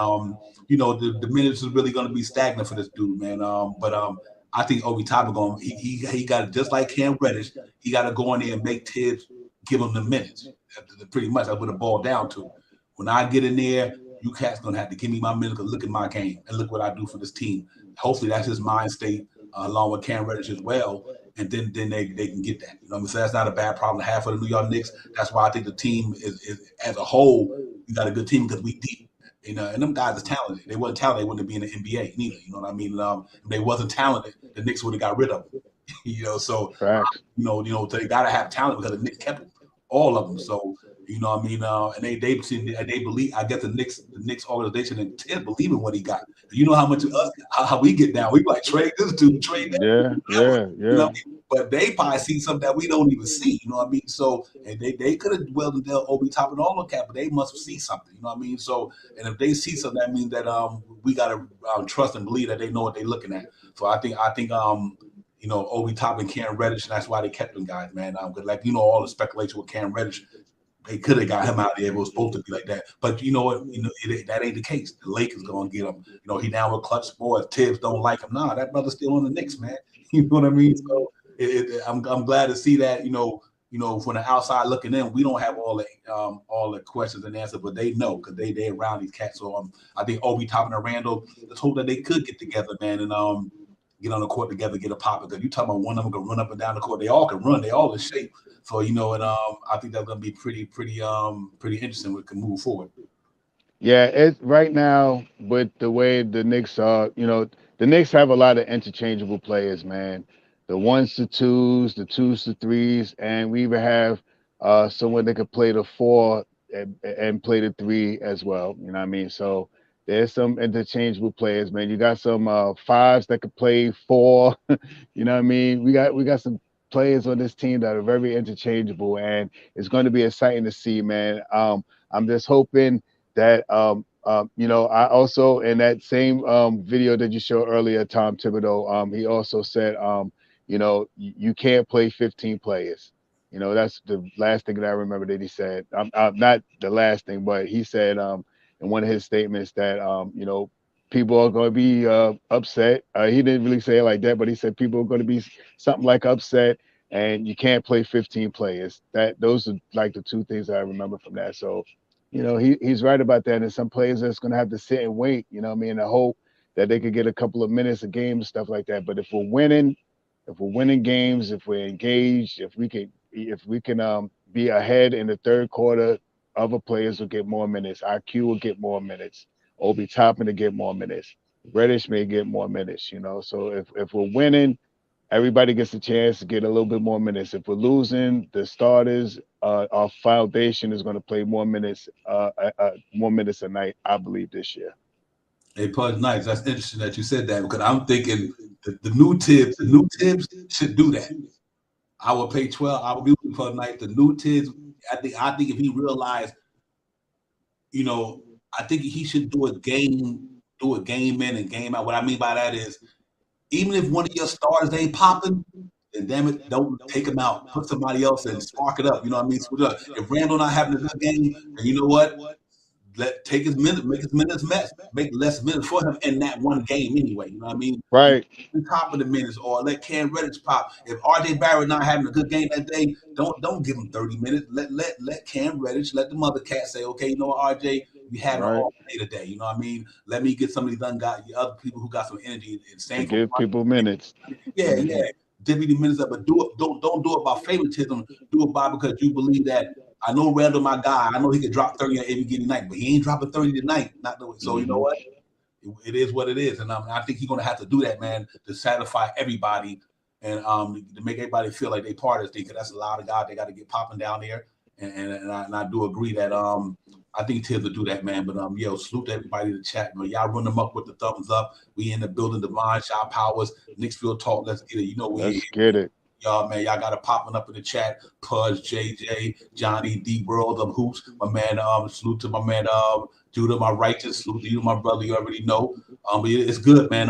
the minutes is really gonna be stagnant for this dude, man. I think Obi Toppin he got it just like Cam Reddish. He got to go in there and make Tibbs give him the minutes. Pretty much, that's what it boiled down to. When I get in there, you cats gonna have to give me my minutes. Cause look at my game and look what I do for this team. Hopefully, that's his mind state along with Cam Reddish as well. And then they can get that. You know what I mean? So that's not a bad problem to have for the New York Knicks. That's why I think the team is as a whole, you got a good team because we deep. And them guys are talented. They wasn't talented, they wouldn't be in the NBA neither. You know what I mean? If they wasn't talented, the Knicks would have got rid of them. So they gotta have talent because the Knicks kept them, all of them. So you know what I mean? And they believe. I guess the Knicks organization and Ted believe in what he got. You know how much how we get down. We like trade this dude, trade that. Yeah. You know what I mean? But they probably see something that we don't even see. You know what I mean? So and they could have dwelled and dealt Obi Toppin all the cap, but they must see something. You know what I mean? So and if they see something, that means that we gotta trust and believe that they know what they're looking at. So I think Obi Toppin, Cam Reddish, and that's why they kept them guys, man. Because all the speculation with Cam Reddish. They could have got him out of there. It was supposed to be like that. But you know what? That ain't the case. The Lakers going to get him. He down with clutch sports. Tibbs don't like him. Nah, that brother's still on the Knicks, man. You know what I mean? So I'm glad to see that, from the outside looking in, we don't have all the questions and answers, but they know because they around these cats. So I think Obi Toppin and Randle, let's hope that they could get together, man, and get on the court together, get a pop. Because you talking about one of them can run up and down the court. They all can run. They all in shape. So and I think that's gonna be pretty interesting. We can move forward. Yeah, it's right now with the way the Knicks are. The Knicks have a lot of interchangeable players, man. The 1s to 2s, the 2s to 3s, and we even have someone that could play the 4 and play the 3 as well. You know what I mean? So there's some interchangeable players, man. You got some 5s that could play 4. You know what I mean? We got some players on this team that are very interchangeable, and it's going to be exciting to see, man. I'm just hoping that I also in that same video that you showed earlier, Tom Thibodeau, he also said you can't play 15 players. That's the last thing that I remember that he said. Not the last thing, but he said in one of his statements that people are going to be upset. He didn't really say it like that, but he said people are going to be something like upset, and you can't play 15 players. Those are like the two things that I remember from that. So, he's right about that. And some players that's going to have to sit and wait, and hope that they could get a couple of minutes a game and stuff like that. But if we're winning games, if we're engaged, if we can be ahead in the third quarter, other players will get more minutes. IQ will get more minutes. Obi Toppin to get more minutes. Reddish may get more minutes, So if we're winning, everybody gets a chance to get a little bit more minutes. If we're losing, the starters, our foundation is going to play more minutes a night, I believe, this year. Hey, Pudge, nice. That's interesting that you said that because I'm thinking the new Tibbs should do that. I would pay 12. I would be with Pudge Night. The new Tibbs, I think if he realized, I think he should do a game in and game out. What I mean by that is, even if one of your stars ain't popping, then damn it, don't take him out. Put somebody else and spark it up. You know what I mean? If Randle not having a good game, then you know what? take his minutes, make his minutes make less minutes for him in that one game anyway. You know what I mean? Right. Top of the minutes, or let Cam Reddish pop. If RJ Barrett not having a good game that day, don't give him 30 minutes. Let Cam Reddish, let the mother cat say, okay, you know what, RJ, we had an off day today. You know what I mean? Let me get some of these other people who got some energy and To give people minutes. Yeah. Divvy the minutes up, but don't do it by favoritism. Do it by because you believe that. I know Randle, my guy. I know he could drop 30 on every given night, but he ain't dropping 30 tonight. Not the way. So you know what? It is what it is, and I think he's gonna have to do that, man, to satisfy everybody and to make everybody feel like they part of this thing. Because that's a lot of guys they got to get popping down there, and I do agree that I think Tibbs will do that, man. But yo, salute to everybody in the chat, man. Y'all run them up with the thumbs up. We in the building, Divine Shot Powers, Knicksville Talk. Let's get it. You know we. Let's get it. Y'all, man, y'all got it popping up in the chat. Pudge, JJ, Johnny, D World of Hoops. My man, salute to my man, Judah, my righteous. Salute to you, my brother. You already know. But it's good, man.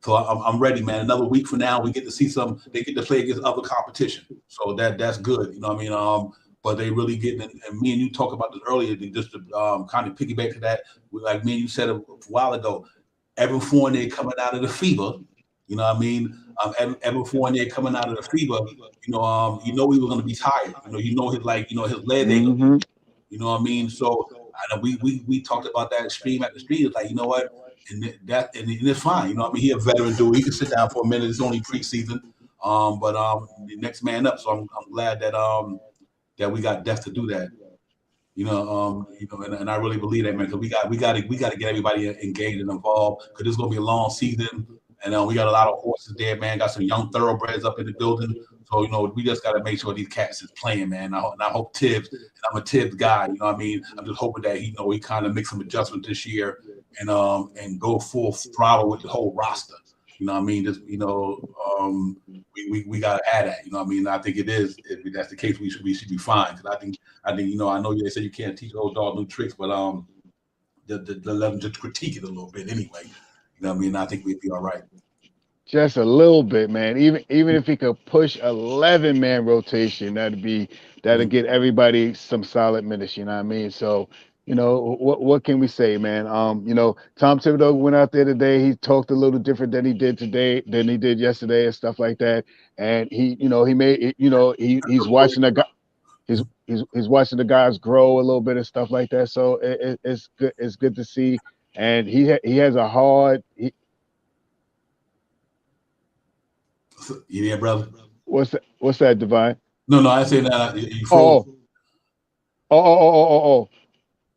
So I'm ready, man. Another week from now, we get to see some. They get to play against other competition. So that's good. You know what I mean? But they really getting. And me and you talked about this earlier. Just to kind of piggyback to that, like me and you said a while ago. Evan Fournier coming out of the fever. You know what I mean? Evan Fournier coming out of the fever, you know he was going to be tired. You know his leg. You know what I mean? So we talked about that stream at the stream. It's like, you know what? And it's fine. You know what I mean? He a veteran dude. He can sit down for a minute. It's only preseason. But the next man up. So I'm glad that we got Def to do that. And I really believe that, man, because we got to get everybody engaged and involved, because it's going to be a long season. And we got a lot of horses there, man. Got some young thoroughbreds up in the building. So, we just got to make sure these cats is playing, man. And I hope Tibbs, and I'm a Tibbs guy, you know what I mean? I'm just hoping that he kind of makes some adjustments this year and go full throttle with the whole roster. You know what I mean? Just, we got to add that. You know what I mean? I think it is. If that's the case, we should be fine. Because I think I know they say you can't teach old dog new tricks, but let them just critique it a little bit anyway. You know what I mean? I think we'd be all right. Just a little bit, man. Even if he could push 11-man rotation, that'll get everybody some solid minutes. You know what I mean? So, what can we say, man? Tom Thibodeau went out there today. He talked a little different than he did yesterday and stuff like that. And he's watching the guy. He's watching the guys grow a little bit and stuff like that. So it's good. It's good to see. And he has a hard. You there, brother? What's that, Divine? No, I say that. All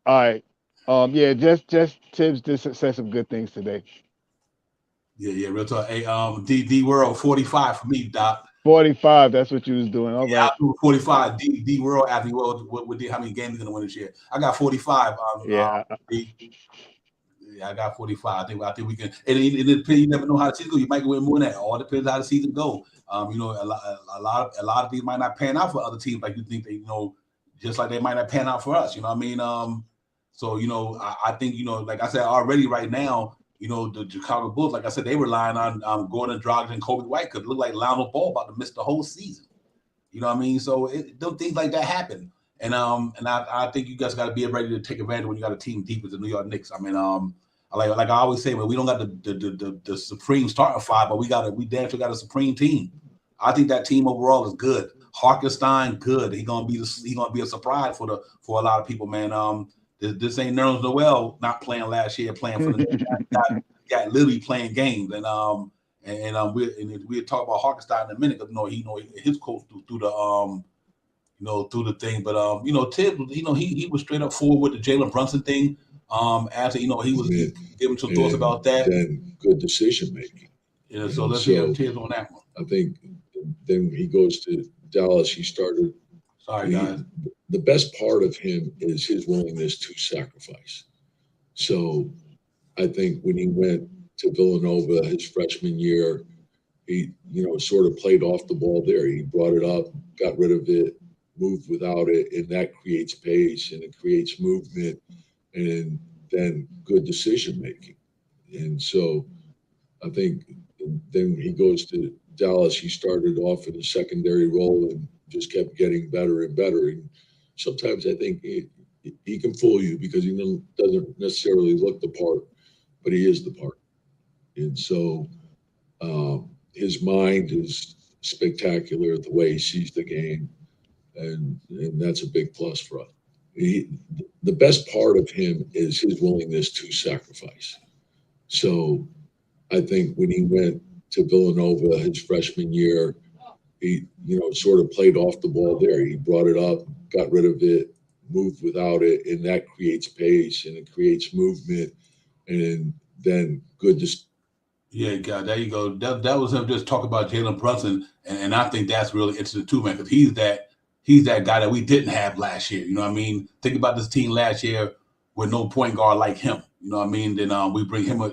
right. Yeah, just Tibbs just said some good things today. Yeah, real talk. Hey, D World 45 for me, Doc. 45. That's what you was doing. All right. 45. D World after how many games gonna win this year? I got 45. I got 45. I think we can. And it depends. You never know how the season go. You might win more than that. All depends how the season go. A lot of things might not pan out for other teams like you think they, just like they might not pan out for us. You know what I mean? So I think like I said already right now, the Chicago Bulls, like I said, they relying on Gordon Dragic and Kobe White, because it looked like Lonzo Ball about to miss the whole season. You know what I mean? So things like that happen. And I think you guys got to be ready to take advantage when you got a team deep as the New York Knicks. I mean, like I always say, man, we don't got the supreme starting five, but we damn sure got a supreme team. I think that team overall is good. Hartenstein, good. He gonna be a surprise for a lot of people, man. This ain't Nerlens Noel not playing last year, playing for the got literally playing games, and we'll talk about Hartenstein in a minute, because his coach through the thing, but Tibbs, he was straight up forward with the Jalen Brunson thing. After he was giving some thoughts about that. Then good decision making. Yeah, so let's hear Tibbs on that one. I think then he goes to Dallas. He started. Sorry, guys. The best part of him is his willingness to sacrifice. So I think when he went to Villanova his freshman year, he sort of played off the ball there. He brought it up, got rid of it, moved without it, and that creates pace and it creates movement. And then good decision making. And so I think then he goes to Dallas. He started off in a secondary role and just kept getting better and better. And sometimes I think he can fool you because he doesn't necessarily look the part, but he is the part. And so his mind is spectacular, the way he sees the game, and that's a big plus for us. The best part of him is his willingness to sacrifice. So I think when he went to Villanova his freshman year, he, sort of played off the ball there. He brought it up, got rid of it, moved without it, and that creates pace and it creates movement, and then good to. Yeah, God, there you go. That was him just talking about Jalen Brunson, and I think that's really interesting too, man, because he's that guy that we didn't have last year. You know what I mean? Think about this team last year with no point guard like him. You know what I mean? Then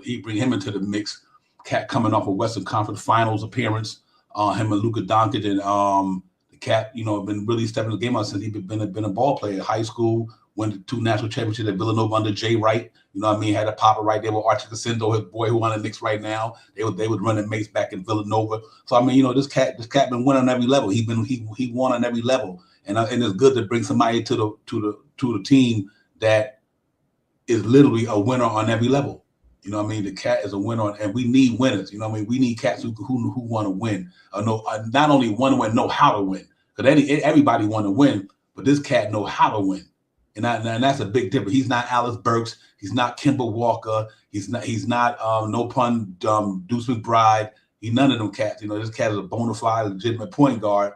he bring him into the mix. Cat coming off a Western Conference Finals appearance. Him and Luka Doncic and the Cat, been really stepping the game up since he's been a ball player in high school. Won the 2 national championships at Villanova under Jay Wright. You know what I mean? Had a popper right there with Archie Casendo, his boy who on the Knicks right now. They would run the mates back in Villanova. So I mean, this cat been winning on every level. He won on every level, and it's good to bring somebody to the team that is literally a winner on every level. You know what I mean? The Cat is a winner, and we need winners. You know what I mean? We need cats who want to win. Not only want to win, know how to win. Because everybody want to win, but this cat know how to win. And that's a big difference. He's not Alice Burks. He's not Kimball Walker. He's not no pun Deuce McBride. He's none of them cats. This cat is a bona fide, legitimate point guard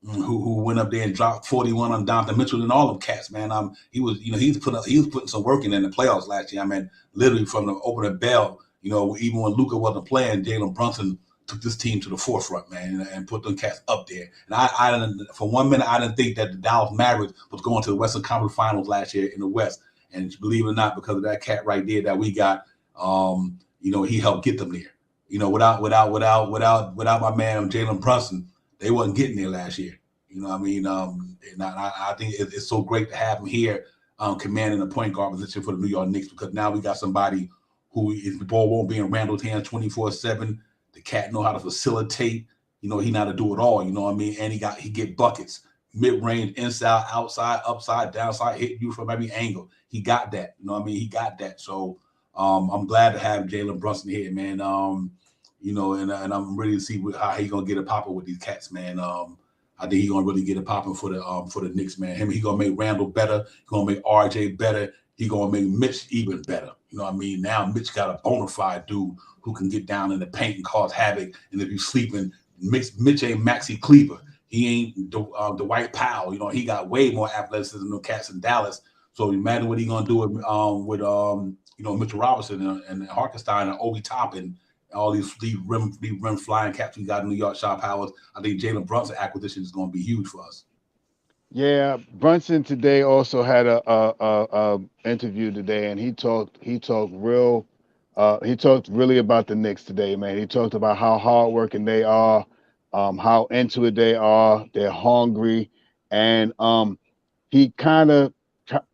who went up there and dropped 41 on Donovan Mitchell and all them cats, man. He was putting some work in the playoffs last year. I mean, literally from the opening bell, even when Luka wasn't playing, Jalen Brunson took this team to the forefront, man, and put them cats up there. And I for 1 minute, I didn't think that the Dallas Mavericks was going to the Western Conference Finals last year in the West. And believe it or not, because of that cat right there that we got, he helped get them there. Without my man Jalen Brunson, they wasn't getting there last year. You know what I mean? And I think it's so great to have him here, commanding the point guard position for the New York Knicks, because now we got somebody who, if the ball won't be in Randall's hands 24/7, the cat know how to facilitate. He know how to do it all. You know what I mean? And he get buckets, mid-range, inside, outside, upside, downside, hit you from every angle. He got that. You know what I mean? He got that. So I'm glad to have Jalen Brunson here, man. And I'm ready to see how he gonna get it popping with these cats, man. I think he gonna really get it popping for the Knicks, man. He gonna make Randall better. He gonna make RJ better. He gonna make Mitch even better. You know what I mean? Now Mitch got a bona fide dude who can get down in the paint and cause havoc. And if you're sleeping, Mitch ain't Maxi Kleber. He ain't the Dwight Powell. He got way more athleticism than the cats in Dallas. So imagine what he gonna do with Mitchell Robinson and Hartenstein and Obi Toppin. All these rim flying cats we got in New York, Sharp Powers. I think Jalen Brunson acquisition is going to be huge for us. Yeah, Brunson today also had a interview today, and he talked really about the Knicks today, man. He talked about how hardworking they are, how into it they are. They're hungry, and he kind of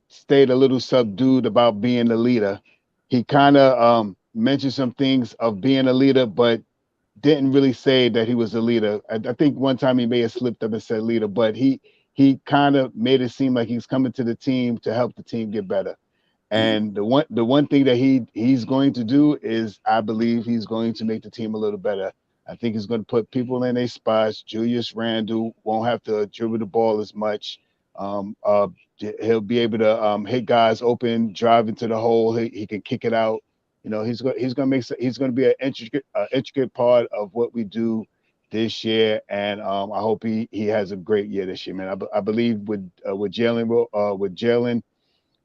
stayed a little subdued about being the leader. He kind of mentioned some things of being a leader, but didn't really say that he was a leader. I think one time he may have slipped up and said leader, but he kind of made it seem like he's coming to the team to help the team get better. And the one thing that he's going to do is, I believe he's going to make the team a little better. I think he's going to put people in their spots. Julius Randle won't have to dribble the ball as much. He'll be able to hit guys open, drive into the hole. He can kick it out. He's going to be an intricate part of what we do this year, and I hope he has a great year this year, man. I believe with Jalen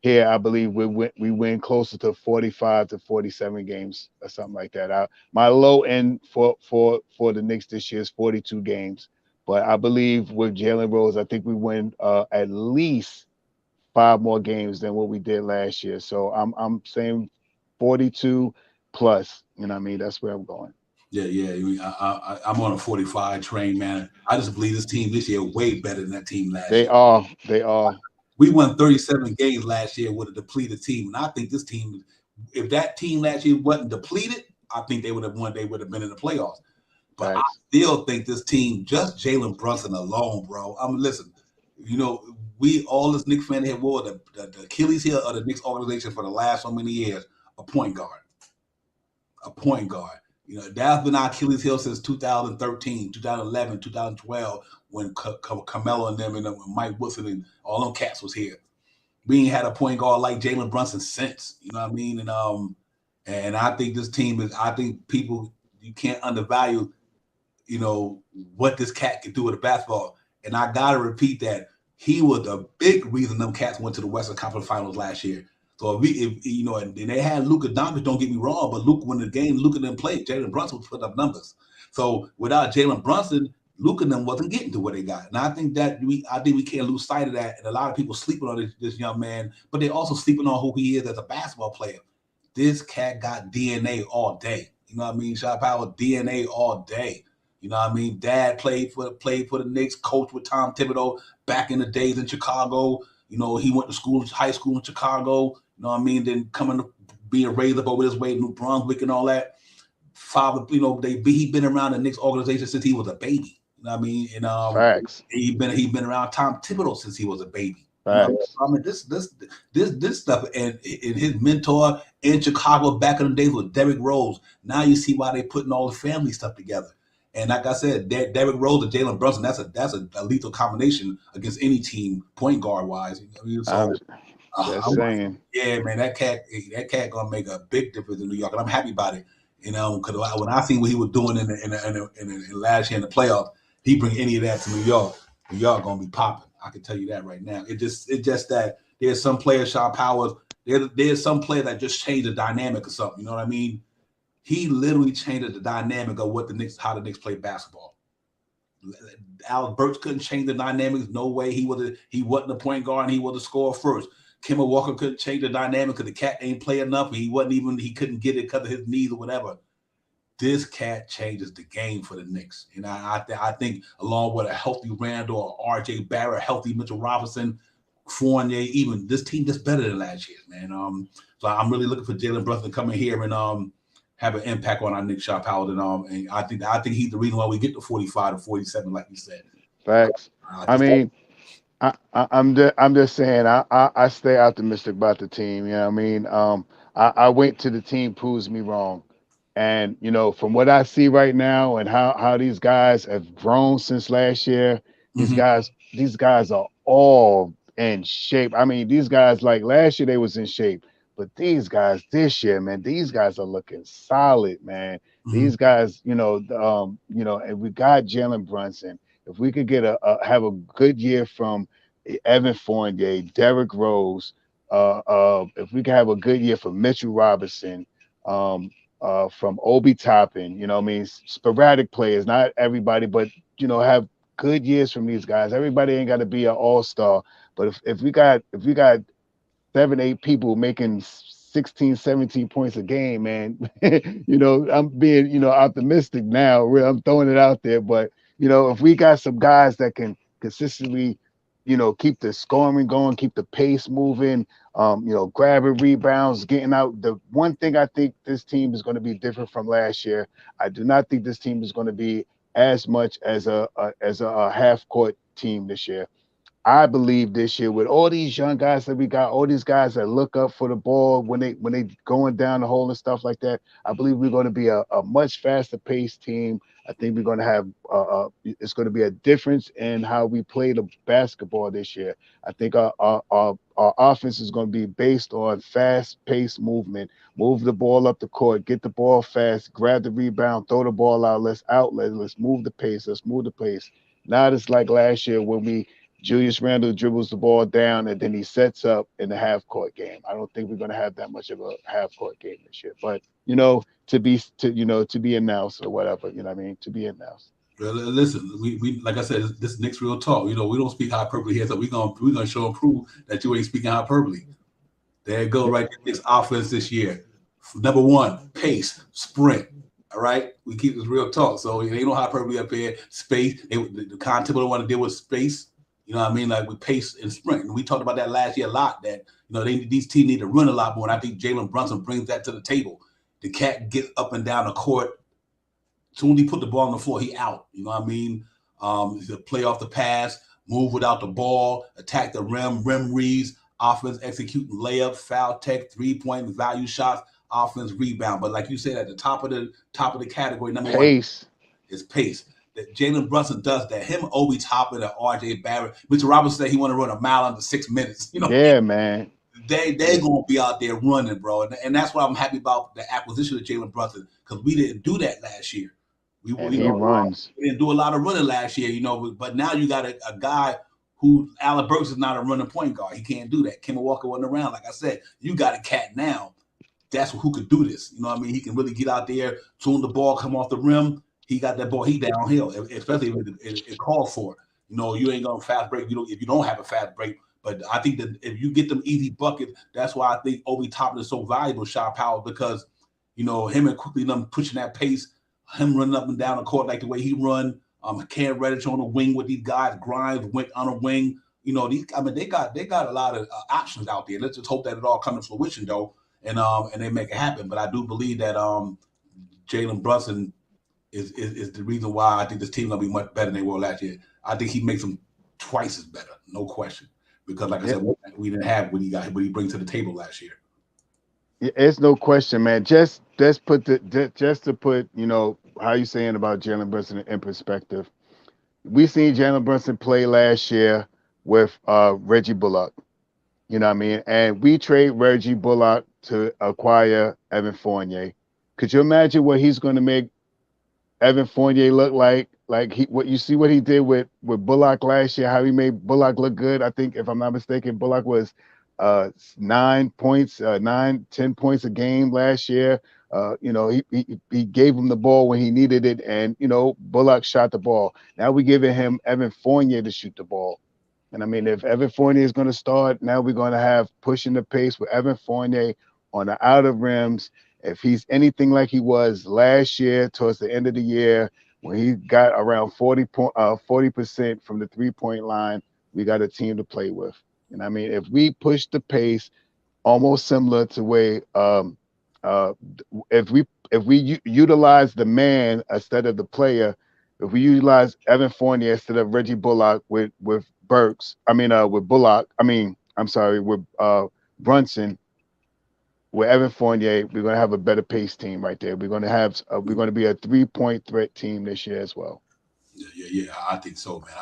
here, I believe we win closer to 45 to 47 games or something like that. My low end for the Knicks this year is 42 games, but I believe with Jalen Rose, I think we win at least 5 more games than what we did last year. So I'm saying 42 plus. You know what I mean? That's where I'm going. Yeah. I'm on a 45 train, man. I just believe this team this year way better than that team last year. They are. We won 37 games last year with a depleted team, and I think this team, if that team last year wasn't depleted, I think they would have won. They would have been in the playoffs. But right. I still think this team, just Jalen Brunson alone, bro. Listen, we all as Knicks fans have wore the Achilles heel of the Knicks organization for the last so many years, a point guard. A point guard. That's been our Achilles heel since 2013, 2011, 2012, when Carmelo and them and Mike Woodson and all them cats was here. We ain't had a point guard like Jalen Brunson since. You know what I mean? And I think this team is. I think people, you can't undervalue, what this cat can do with a basketball. And I gotta repeat that he was the big reason them cats went to the Western Conference Finals last year. So and they had Luka Doncic, don't get me wrong, but when the game Luka didn't play, Jalen Brunson was putting up numbers. So without Jalen Brunson, Luka and them wasn't getting to what they got. And I think we can't lose sight of that. And a lot of people sleeping on this young man, but they also sleeping on who he is as a basketball player. This cat got DNA all day. You know what I mean? Shy Power, DNA all day. You know what I mean? Dad played for the Knicks, coached with Tom Thibodeau back in the days in Chicago. He went to high school in Chicago. You know what I mean? Then coming to being raised up over this way, New Brunswick and all that. Father, he been around the Knicks organization since he was a baby. You know what I mean? And Facts. He been around Tom Thibodeau since he was a baby. Facts. I mean, this stuff, and his mentor in Chicago back in the days was Derrick Rose. Now you see why they putting all the family stuff together. And like I said, Derrick Rose and Jalen Brunson, that's a lethal combination against any team, point guard wise. Just saying. Yeah, man, that cat gonna make a big difference in New York, and I'm happy about it. Because when I seen what he was doing in last year in the playoffs, he bring any of that to New York. New York gonna be popping. I can tell you that right now. It's just that there's some players, Shaw Powers. There's some players that just change the dynamic or something. You know what I mean? He literally changed the dynamic of how the Knicks play basketball. Al Burks couldn't change the dynamics. No way. He wasn't a point guard and he was a scorer first. Kemba Walker couldn't change the dynamic because the cat ain't play enough. He couldn't get it because of his knees or whatever. This cat changes the game for the Knicks. And I think along with a healthy Randle or RJ Barrett, healthy Mitchell Robinson, Fournier, even this team just better than last year, man. So I'm really looking for Jalen Brunson to come in here and have an impact on our Knicks shot power. And I think he's the reason why we get to 45 to 47, like you said. Facts. I'm just saying I stay optimistic about the team. You know what I mean? I wait till the team proves me wrong. And from what I see right now and how these guys have grown since last year, these guys are all in shape. I mean, these guys, like last year they was in shape, but these guys this year, man, these guys are looking solid, man. These guys, and we got Jalen Brunson. If we could have a good year from Evan Fournier, Derrick Rose, if we could have a good year from Mitchell Robinson, from Obi Toppin, sporadic players, not everybody, but have good years from these guys. Everybody ain't got to be an all-star, but if we got 7-8 people making 16, 17 points a game, man, I'm being, optimistic now. I'm throwing it out there, but if we got some guys that can consistently, keep the scoring going, keep the pace moving, grabbing rebounds, getting out. The one thing I think this team is going to be different from last year, I do not think this team is going to be as much as a half-court team this year. I believe this year with all these young guys that we got, all these guys that look up for the ball when they going down the hole and stuff like that, I believe we're going to be a much faster paced team. I think we're going to have it's going to be a difference in how we play the basketball this year. I think our offense is going to be based on fast paced movement, move the ball up the court, get the ball fast, grab the rebound, throw the ball out, let's move the pace, Not as like last year when Julius Randle dribbles the ball down and then he sets up in the half-court game. I don't think we're going to have that much of a half-court game this year. But to be announced or whatever, to be announced. Well, listen, we like I said, this Knicks real talk. We don't speak hyperbole here, so we're gonna show and prove that you ain't speaking hyperbole. There you go, right? Knicks offense this year. Number one, pace, sprint. All right, we keep this real talk. So ain't no hyperbole up here. Space. The content we don't want to deal with space. You know what I mean? Like with pace and sprint. And we talked about that last year a lot, that, these teams need to run a lot more. And I think Jalen Brunson brings that to the table. The cat gets up and down the court. As soon as he put the ball on the floor, he out. You know what I mean? He'll play off the pass, move without the ball, attack the rim reads, offense executing layups, foul tech, 3-point value shots, offense rebound. But like you said, at the top of the category, number Pace. one is pace. That Jalen Brunson does that. Him, Obi Toppin, and R.J. Barrett. Mr. Robinson said he want to run a mile under 6 minutes. You know, yeah, man. They gonna be out there running, bro, and that's why I'm happy about the acquisition of Jalen Brunson, because we didn't do that last year. We runs. We didn't do a lot of running last year, you know. But now you got a guy who Allen Burks is not a running point guard. He can't do that. Kemba Walker wasn't around. Like I said, you got a cat now. That's who could do this. You know what I mean? He can really get out there, tune the ball, come off the rim. He got that ball. He downhill, especially if it called for it. You know, you ain't gonna fast break. If you don't have a fast break. But I think that if you get them easy buckets, that's why I think Obi Toppin is so valuable, Shy Powell, because, you know, him and quickly them pushing that pace, him running up and down the court like the way he run. Cam Reddish on the wing with these guys, Grimes went on a wing. You know, they got a lot of options out there. Let's just hope that it all comes to fruition though, and they make it happen. But I do believe that Jalen Brunson is the reason why I think this team gonna be much better than they were last year. I think he makes them twice as better, no question. Because, like I said, we didn't have what he brings to the table last year. Yeah, it's no question, man. Just to put, you know, how you saying about Jalen Brunson in perspective. We seen Jalen Brunson play last year with Reggie Bullock. You know what I mean? And we trade Reggie Bullock to acquire Evan Fournier. Could you imagine what he's going to make Evan Fournier look like? Like what he did with Bullock last year, how he made Bullock look good. I think, if I'm not mistaken, Bullock was 9 points, 10 points a game last year. You know, he gave him the ball when he needed it, and you know, Bullock shot the ball. Now we're giving him Evan Fournier to shoot the ball. And I mean, if Evan Fournier is going to start, now we're going to have pushing the pace with Evan Fournier on the outer rims. If he's anything like he was last year, towards the end of the year, when he got around 40% from the 3-point line, we got a team to play with. And I mean, if we push the pace, almost similar to way, if we utilize the man instead of the player, if we utilize Evan Fournier instead of Reggie Bullock with Burks, with Bullock, with Brunson. With Evan Fournier, we're going to have a better pace team right there. We're going to have we're going to be a 3-point threat team this year as well. Yeah, I think so, man.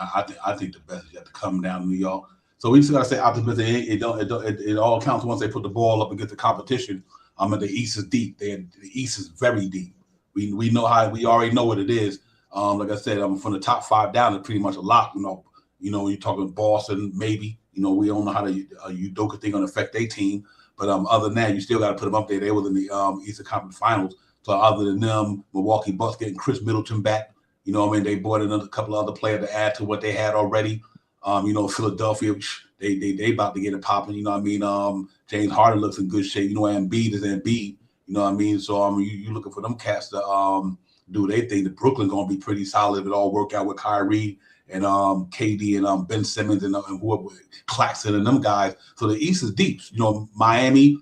I think the best is you have to come down to New York. So we just got to say optimistic. It all counts once they put the ball up against the competition. The East is deep. The East is very deep. We already know what it is. Like I said, from the top 5 down, it's pretty much a lock. You know, when you're talking Boston, maybe. You know, we don't know how the Udoka thing gonna affect their team. But other than that, you still got to put them up there. They were in the Eastern Conference Finals. So other than them, Milwaukee Bucks getting Chris Middleton back, you know what I mean? They brought in a couple of other players to add to what they had already. You know, Philadelphia, they about to get it popping. You know what I mean? James Harden looks in good shape. You know, Embiid is Embiid. You know what I mean? So you looking for them cats to do they think that Brooklyn gonna be pretty solid if it all work out with Kyrie and KD and Ben Simmons and whoever, Claxton and them guys. So the East is deep. You know, Miami.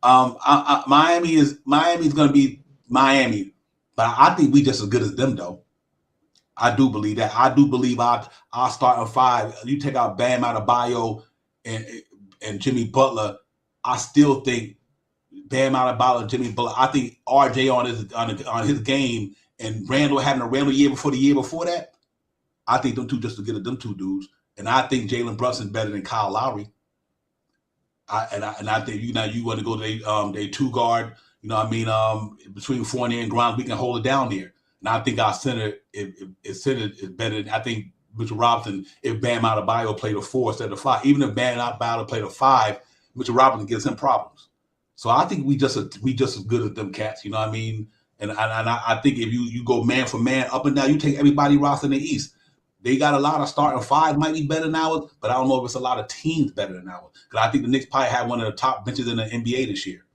Miami's going to be Miami, but I think we just as good as them though. I do believe that. I do believe our starting 5. You take out Bam Adebayo and Jimmy Butler. I still think Bam Adebayo and Jimmy Butler. I think RJ on his game and Randle having a Randle year before the year before that. I think them two just as good as them two dudes, and I think Jalen Brunson better than Kyle Lowry. I think you want to go to they 2 guard. You know what I mean? Between Fournier and Grimes, we can hold it down there. And I think our center is better than, I think, Mitchell Robinson, if Bam Adebayo played a 4 instead of 5. Even if Bam Adebayo played a 5, Mitchell Robinson gives him problems. So I think we just as good as them cats. You know what I mean? And I think if you go man for man up and down, you take everybody roster in the East. They got a lot of starting 5 might be better than ours, but I don't know if it's a lot of teams better than ours. Because I think the Knicks probably had one of the top benches in the NBA this year.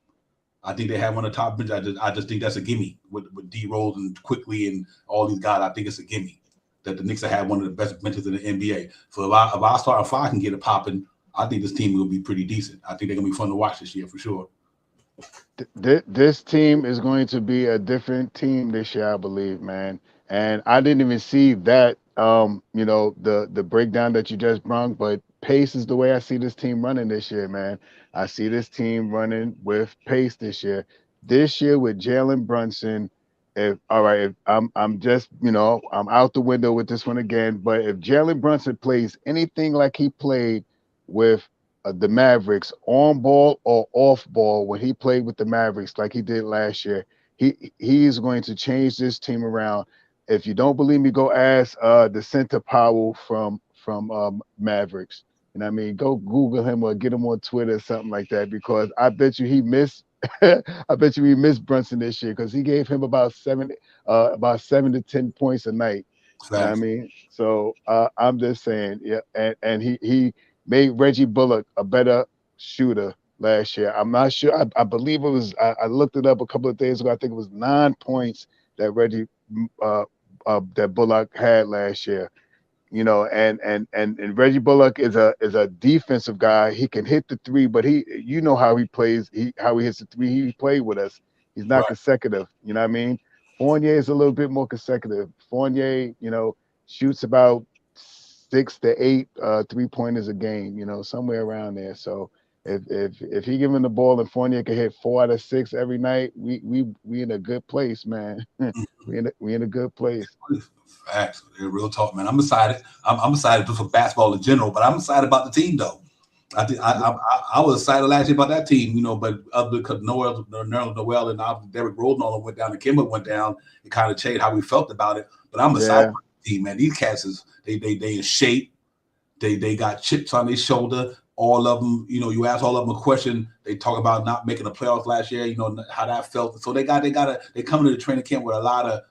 I think they had one of the top benches. I just think that's a gimme with D Rose and Quickly and all these guys. I think it's a gimme that the Knicks have had one of the best benches in the NBA. So if our starting 5 can get it popping, I think this team will be pretty decent. I think they're gonna be fun to watch this year for sure. This team is going to be a different team this year, I believe, man. And I didn't even see that you know, the breakdown that you just brung, but pace is the way I see this team running this year, man. I see this team running with pace this year. This year with Jalen Brunson, if all right, if I'm just, you know, I'm out the window with this one again, but if Jalen Brunson plays anything like he played with the Mavericks on ball or off ball when he played with the Mavericks like he did last year, he is going to change this team around. If you don't believe me, go ask the center Powell from Mavericks. And I mean, go Google him or get him on Twitter or something like that, because I bet you he missed. I bet you he missed Brunson this year because he gave him about 7 to 10 points a night. You know what I Facts. mean? So I'm just saying, yeah, and he made Reggie Bullock a better shooter last year. I'm not sure. I believe it was. I looked it up a couple of days ago. I think it was 9 points that Reggie that Bullock had last year. You know, and Reggie Bullock is a defensive guy. He can hit the three, but you know how he plays. How he hits the three. He played with us. He's not Right. consecutive. You know what I mean? Fournier is a little bit more consecutive. Fournier, you know, shoots about 6 to 8 3-pointers a game. You know, somewhere around there. So if he give him the ball and Fournier can hit 4 out of 6 every night, we in a good place, man. we in a good place. Facts. Real talk, man. I'm excited. I'm excited just for basketball in general, but I'm excited about the team though. I was excited last year about that team, you know, but other because Noel and Derrick Rose all went down and Kimber went down, it kind of changed how we felt about it. But I'm excited about the team, man. These cats is they in shape. They got chips on their shoulder. All of them, you know, you ask all of them a question. They talk about not making the playoffs last year. You know how that felt. So they coming to the training camp with a lot of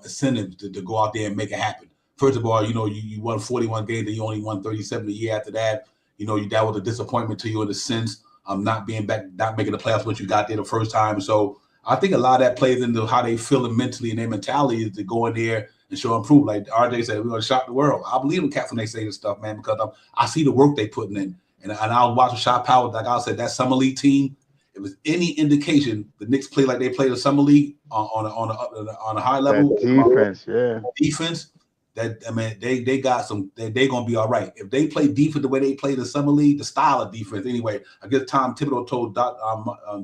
incentives to go out there and make it happen. First of all, you know, you won 41 games and you only won 37 the year after that. You know, that was a disappointment to you in a sense. Not being back, not making the playoffs once you got there the first time. So I think a lot of that plays into how they feeling mentally and their mentality is to go in there and show and prove. Like RJ said, we're going to shock the world. I believe in cats when they say this stuff, man, because I see the work they putting in. And I was watching Shot Power, like I said, that Summer League team, if it's any indication, the Knicks play like they play the Summer League on a high level. That defense, that I mean, they got some. They're gonna be all right if they play defense the way they play the Summer League, the style of defense. Anyway, I guess Tom Thibodeau told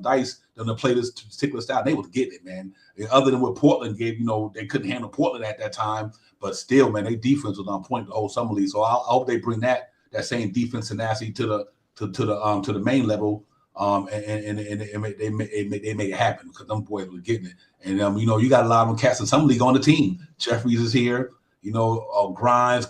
Dice them to play this particular style. They was getting it, man. And other than what Portland gave, you know, they couldn't handle Portland at that time, but still, man, their defense was on point the whole Summer League. So I hope they bring that same defense tenacity to the main level. And they make it happen because them boys were getting it. And you know, you got a lot of them cats in Summer League on the team. Jeffries is here. You know, Grimes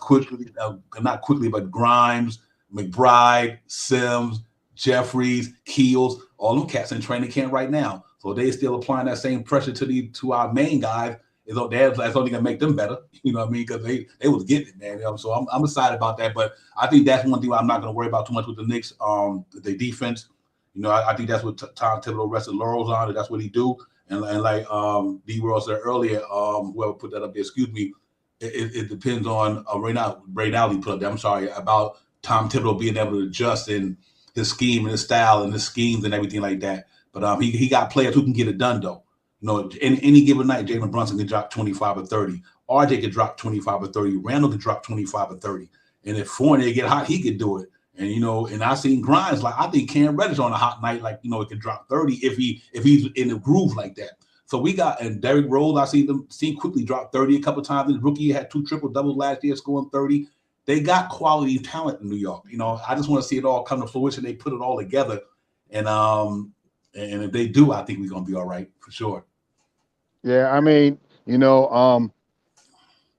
not quickly, but Grimes, McBride, Sims, Jeffries, Keels, all them cats in training camp right now. So they still applying that same pressure to our main guys. That's only gonna make them better. You know what I mean? Because they was getting it, man. You know, so I'm excited about that. But I think that's one thing I'm not gonna worry about too much with the Knicks. The defense. You know, I think that's what Tom Thibodeau rested laurels on, and that's what he do. And like D-World said earlier, whoever put that up there, excuse me, it depends on Reynaldi put up there, I'm sorry, about Tom Thibodeau being able to adjust in his scheme and his style and his schemes and everything like that. But he got players who can get it done, though. You know, in any given night, Jalen Brunson can drop 25 or 30. RJ can drop 25 or 30. Randle can drop 25 or 30. And if Fournier get hot, he could do it. And you know, and I seen Grimes, like I think Cam Reddish on a hot night, like you know, it could drop 30 if he's in the groove like that. So we got and Derrick Rose, I seen quickly drop 30 a couple of times. His rookie had 2 triple doubles last year, scoring 30. They got quality talent in New York. You know, I just want to see it all come to fruition. They put it all together, and if they do, I think we're gonna be all right for sure. Yeah, I mean, you know,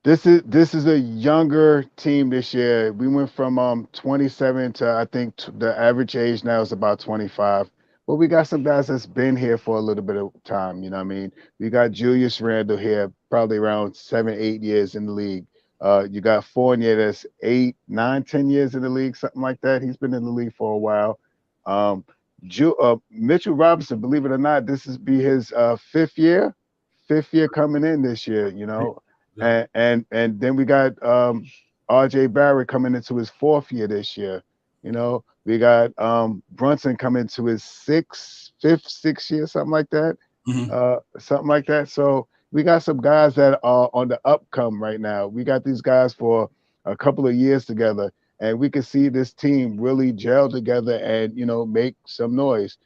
this is a younger team this year. We went from 27 to I think the average age now is about 25. But we got some guys that's been here for a little bit of time. You know what I mean? We got Julius Randle here, probably around 7, 8 years in the league. You got Fournier that's 8, 9, 10 years in the league, something like that. He's been in the league for a while. Mitchell Robinson, believe it or not, this is be his 5th year coming in this year. You know. Yeah. And then we got RJ Barrett coming into his 4th year this year. You know, we got Brunson coming to his 5th, 6th year, something like that. Mm-hmm. Something like that. So, some guys that are on the upcome right now. We got these guys for a couple of years together, and we can see this team really gel together and make some noise.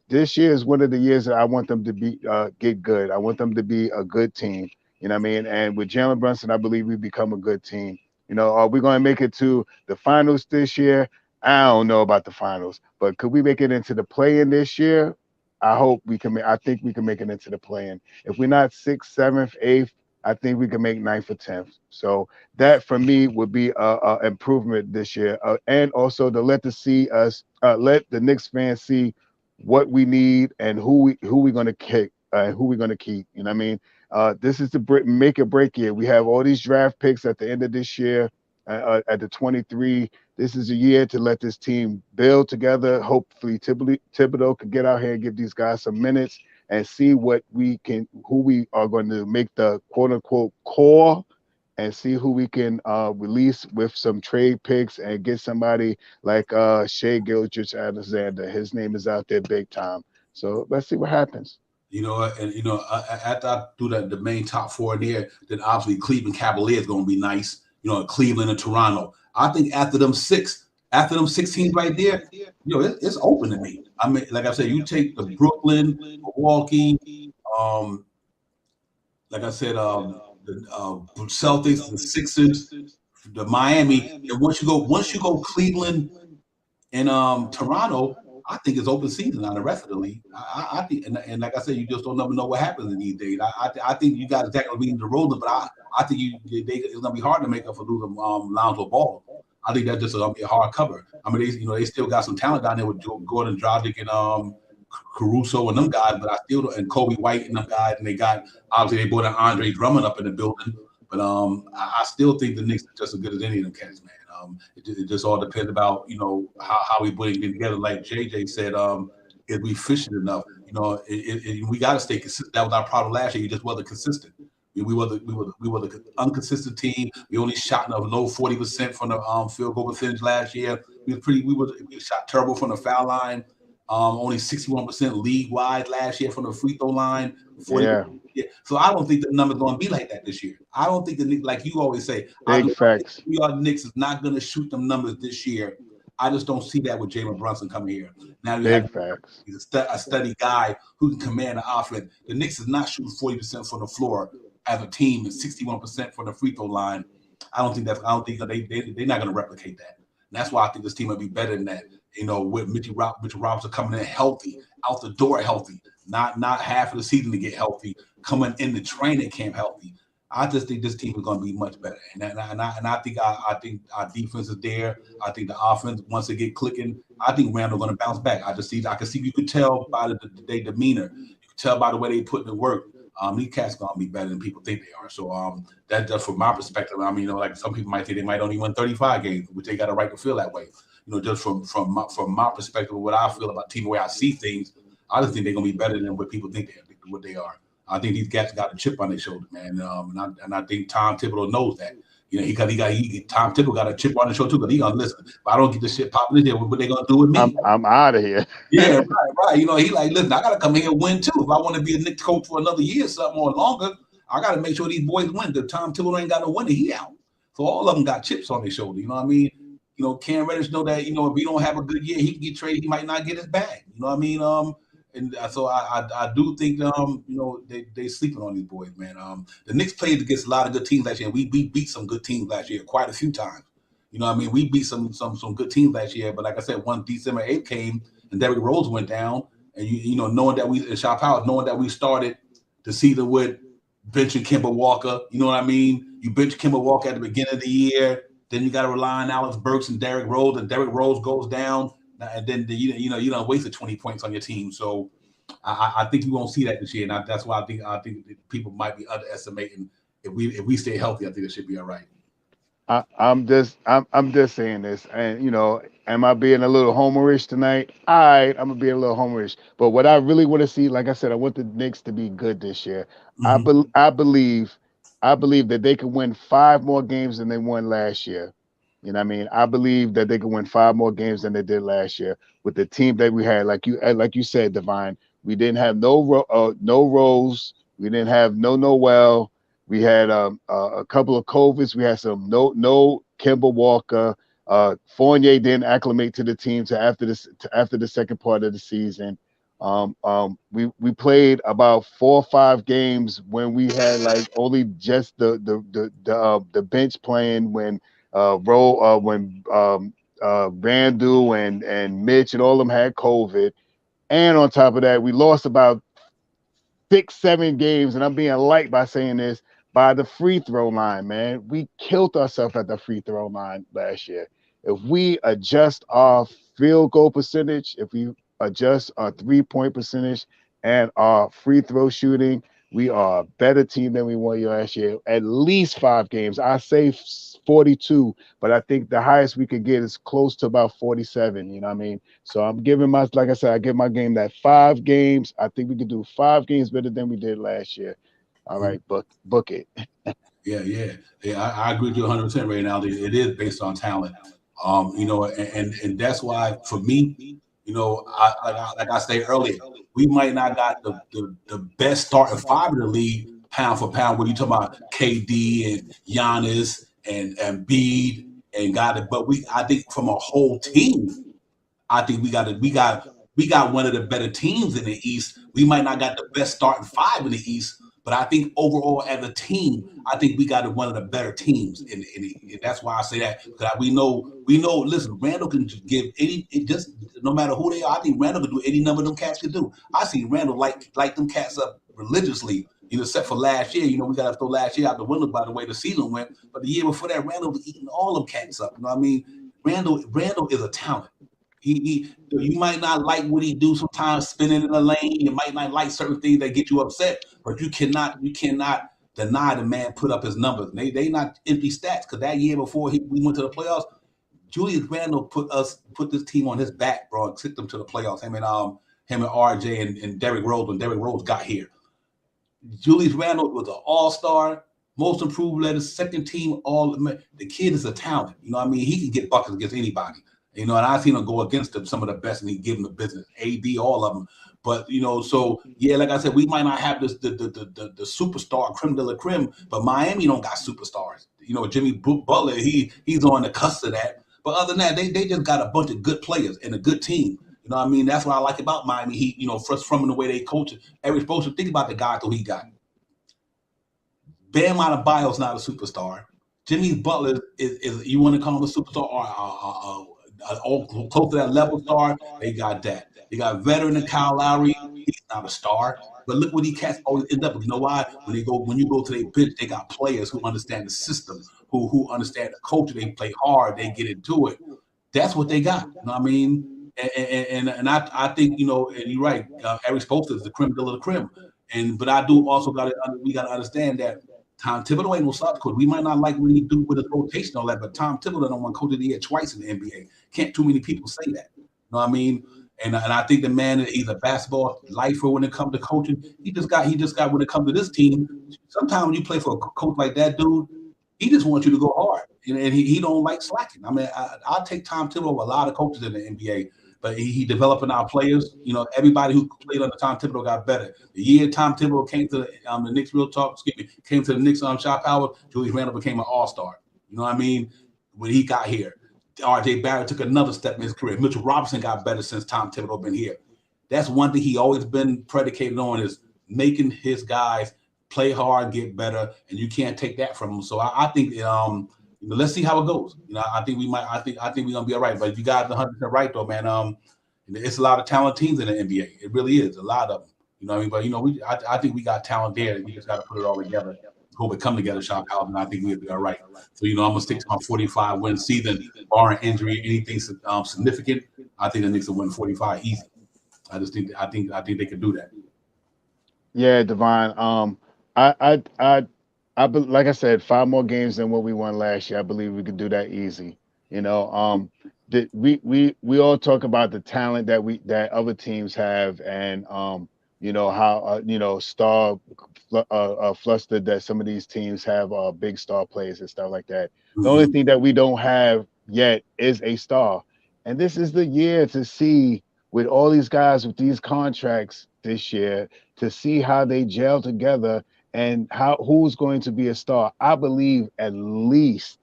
This year is one of the years that I want them to be get good. I want them to be a good team. You know what I mean? And with Jalen Brunson, I believe we become a good team. Are we going to make it to the finals this year? I don't know about the finals, but could we make it into the play-in this year? I hope we can. I think we can make it into the play-in. If we're not 6th, 7th, 8th, I think we can make 9th or 10th. So that for me would be a improvement this year, and also to let the Knicks fans see what we need and who we're going to kick and who we're going to keep. You know what I mean? This is the make or break year. We have all these draft picks at the end of this year at the 23. This is a year to let this team build together. Hopefully Thibodeau can get out here and give these guys some minutes and see who we are going to make the quote unquote core, and see who we can release with some trade picks and get somebody like Shai Gilgeous-Alexander. His name is out there big time. So let's see what happens. After I do the main top four there, then obviously Cleveland Cavaliers is going to be nice. Cleveland and Toronto. I think after them 6 teams right there, it's open to me. I mean, like I said, you take the Brooklyn, Milwaukee, like I said, the Celtics, the Sixers, the Miami, and once you go Cleveland and Toronto, I think it's open season on the rest of the league. I think, and like I said, you just don't never know what happens in these days. I think you got Zach LaVine to roll them, but I think it's gonna be hard to make up for losing Lonzo Ball. I think that's just gonna be a hard cover. I mean, they still got some talent down there with Gordon Dragic and Caruso and them guys, but and Kobe White and them guys, and they got obviously they brought in Andre Drummond up in the building, but I still think the Knicks are just as good as any of them cats, man. It just all depends about how we put it together. Like JJ said, is we efficient enough? We got to stay consistent. That was our problem last year. You just wasn't consistent. We were the inconsistent team. We only shot in a low 40% from the field goal percentage last year. We shot terrible from the foul line. Only 61% league wide last year from the free throw line. 40%. Yeah. So I don't think the number's going to be like that this year. I don't think the Knicks, like you always say, facts. The Knicks is not going to shoot them numbers this year. I just don't see that with Jalen Brunson coming here. Now he's a steady guy who can command the offense. The Knicks is not shooting 40% from the floor as a team and 61% from the free throw line. I don't think they're not going to replicate that. And that's why I think this team will be better than that. With Mitchell Robinson coming in healthy, out the door healthy, not half of the season to get healthy, coming in the training camp healthy. I just think this team is going to be much better, and I think our defense is there. I think the offense, once they get clicking, I think Randle going to bounce back. I can see. You could tell by their demeanor. You could tell by the way they put in the work. These cats going to be better than people think they are. So that's from my perspective. I mean, like some people might think they might only win 35 games, which they got a right to feel that way. Just from my perspective, what I feel about the team, the way I see things, I just think they're gonna be better than what people think what they are. I think these guys got a chip on their shoulder, man, and I think Tom Thibodeau knows that. Tom Thibodeau got a chip on his shoulder too, but he gonna listen. If I don't get this shit popping in here, what they gonna do with me? I'm out of here. Yeah, right. He like, listen, I gotta come here and win too. If I want to be a Knicks coach for another year or something or longer, I gotta make sure these boys win. Because Tom Thibodeau ain't got no winner, he out. So all of them got chips on their shoulder. You know what I mean? Cam Reddish know that, if he don't have a good year, he can get traded. He might not get his bag. You know what I mean? And so I do think, they sleeping on these boys, man. The Knicks played against a lot of good teams last year. We beat some good teams last year quite a few times. You know what I mean? We beat some good teams last year. But like I said, once December 8th came and Derrick Rose went down, and knowing that we started the season with benching Kemba Walker, you know what I mean? You bench Kemba Walker at the beginning of the year. Then you got to rely on Alex Burks and Derrick Rose, and Derrick Rose goes down, and then you don't wasted 20 points on your team. So I think you won't see that this year, and that's why I think people might be underestimating. If we stay healthy, I think it should be all right. I'm just saying this, and am I being a little homerish tonight? All right, I'm gonna be a little homerish. But what I really want to see, like I said, I want the Knicks to be good this year. Mm-hmm. I believe that they can win 5 more games than they won last year. You know what I mean? I believe that they can win 5 more games than they did last year with the team that we had. Like you said, Divine, we didn't have no Rose, We didn't have no Noel. We had a couple of COVIDs. We had some no Kemba Walker. Fournier didn't acclimate to the team after the second part of the season. We played about 4 or 5 games when we had like only just the bench playing when Randle and Mitch and all of them had COVID. And on top of that, we lost about 6, 7 games, and I'm being light by saying this, by the free throw line, man. We killed ourselves at the free throw line last year. If we adjust our field goal percentage, if we adjust our 3-point percentage and our free throw shooting, we are a better team than we were last year. At least 5 games. I say 42, but I think the highest we could get is close to about 47. You know what I mean? So I'm giving like I said, I give my game that 5 games. I think we could do 5 games better than we did last year. All right, book it. Yeah. I agree with you 100% right now. It is based on talent. And that's why for me, like I said earlier, we might not got the best starting 5 in the league pound for pound. When you talk about KD and Giannis and Embiid and got it, but I think from a whole team, I think we got one of the better teams in the East. We might not got the best starting 5 in the East, but I think overall as a team, I think we got one of the better teams in and that's why I say that, because we know. Listen, Randle can give just no matter who they are. I think Randle can do any number of them cats can do. I see Randle light them cats up religiously. Except for last year. We got to throw last year out the window by the way the season went. But the year before that, Randle was eating all them cats up. You know what I mean? Randle is a talent. You might not like what he do sometimes spinning in the lane. You might not like certain things that get you upset, but you cannot deny the man put up his numbers. They not empty stats, because that year before we went to the playoffs, Julius Randle put this team on his back, bro, and took them to the playoffs. Him and RJ and Derrick Rose when Derrick Rose got here. Julius Randle was an all-star, most improved letter, second team all. The kid is a talent. You know what I mean? He can get buckets against anybody. And I've seen him go against them, some of the best, and he give them the business. AD, all of them. But so yeah, like I said, we might not have the superstar creme de la creme, but Miami don't got superstars. Jimmy Butler, he's on the cusp of that. But other than that, they just got a bunch of good players and a good team. You know what I mean? That's what I like about Miami Heat. From the way they coach it. Eric Spoelstra, think about the guys that he got. Bam Adebayo's not a superstar. Jimmy Butler is you want to call him a superstar or close to that level star? They got that. They got veteran Kyle Lowry. He's not a star, but look what these cats always end up with. You know why? When you go to their bench, they got players who understand the system, who understand the culture. They play hard. They get into it. That's what they got. You know what I mean? And I think and you're right. Eric Spoelstra is the creme de la creme. But I do also we got to understand that Tom Thibodeau ain't no soft coach. We might not like what he do with his rotation and all that, but Tom Thibodeau don't want coach of the year twice in the NBA. Can't too many people say that. You know what I mean? And I think the man, he's a basketball lifer when it comes to coaching. He just got when it comes to this team. Sometimes when you play for a coach like that, dude, he just wants you to go hard, and he don't like slacking. I mean, I'll take Tom Thibodeau over a lot of coaches in the NBA. But he developing our players. Everybody who played under Tom Thibodeau got better. The year Tom Thibodeau came to the Knicks, came to the Knicks shop power, Julius Randle became an all-star. You know what I mean? When he got here. R.J. Barrett took another step in his career. Mitchell Robinson got better since Tom Thibodeau been here. That's one thing he always been predicated on, is making his guys play hard, get better, and you can't take that from him. So I think let's see how it goes. I think we're gonna be all right. But you guys are 100% right though, man. It's a lot of talent teams in the NBA. It really is a lot of them. You know what I mean? But I think we got talent there. We just got to put it all together. Hope it come together, Shop House, and I think we'll be all right. So I'm gonna stick to my 45 win season, barring injury, anything significant. I think the Knicks will win 45 easy. I think they can do that. Yeah, Divine. I like I said, 5 more games than what we won last year. I believe we could do that easy. We all talk about the talent that other teams have, and how star flustered that some of these teams have big star players and stuff like that. The only thing that we don't have yet is a star, and this is the year to see with all these guys with these contracts this year to see how they gel together and who's going to be a star. I believe at least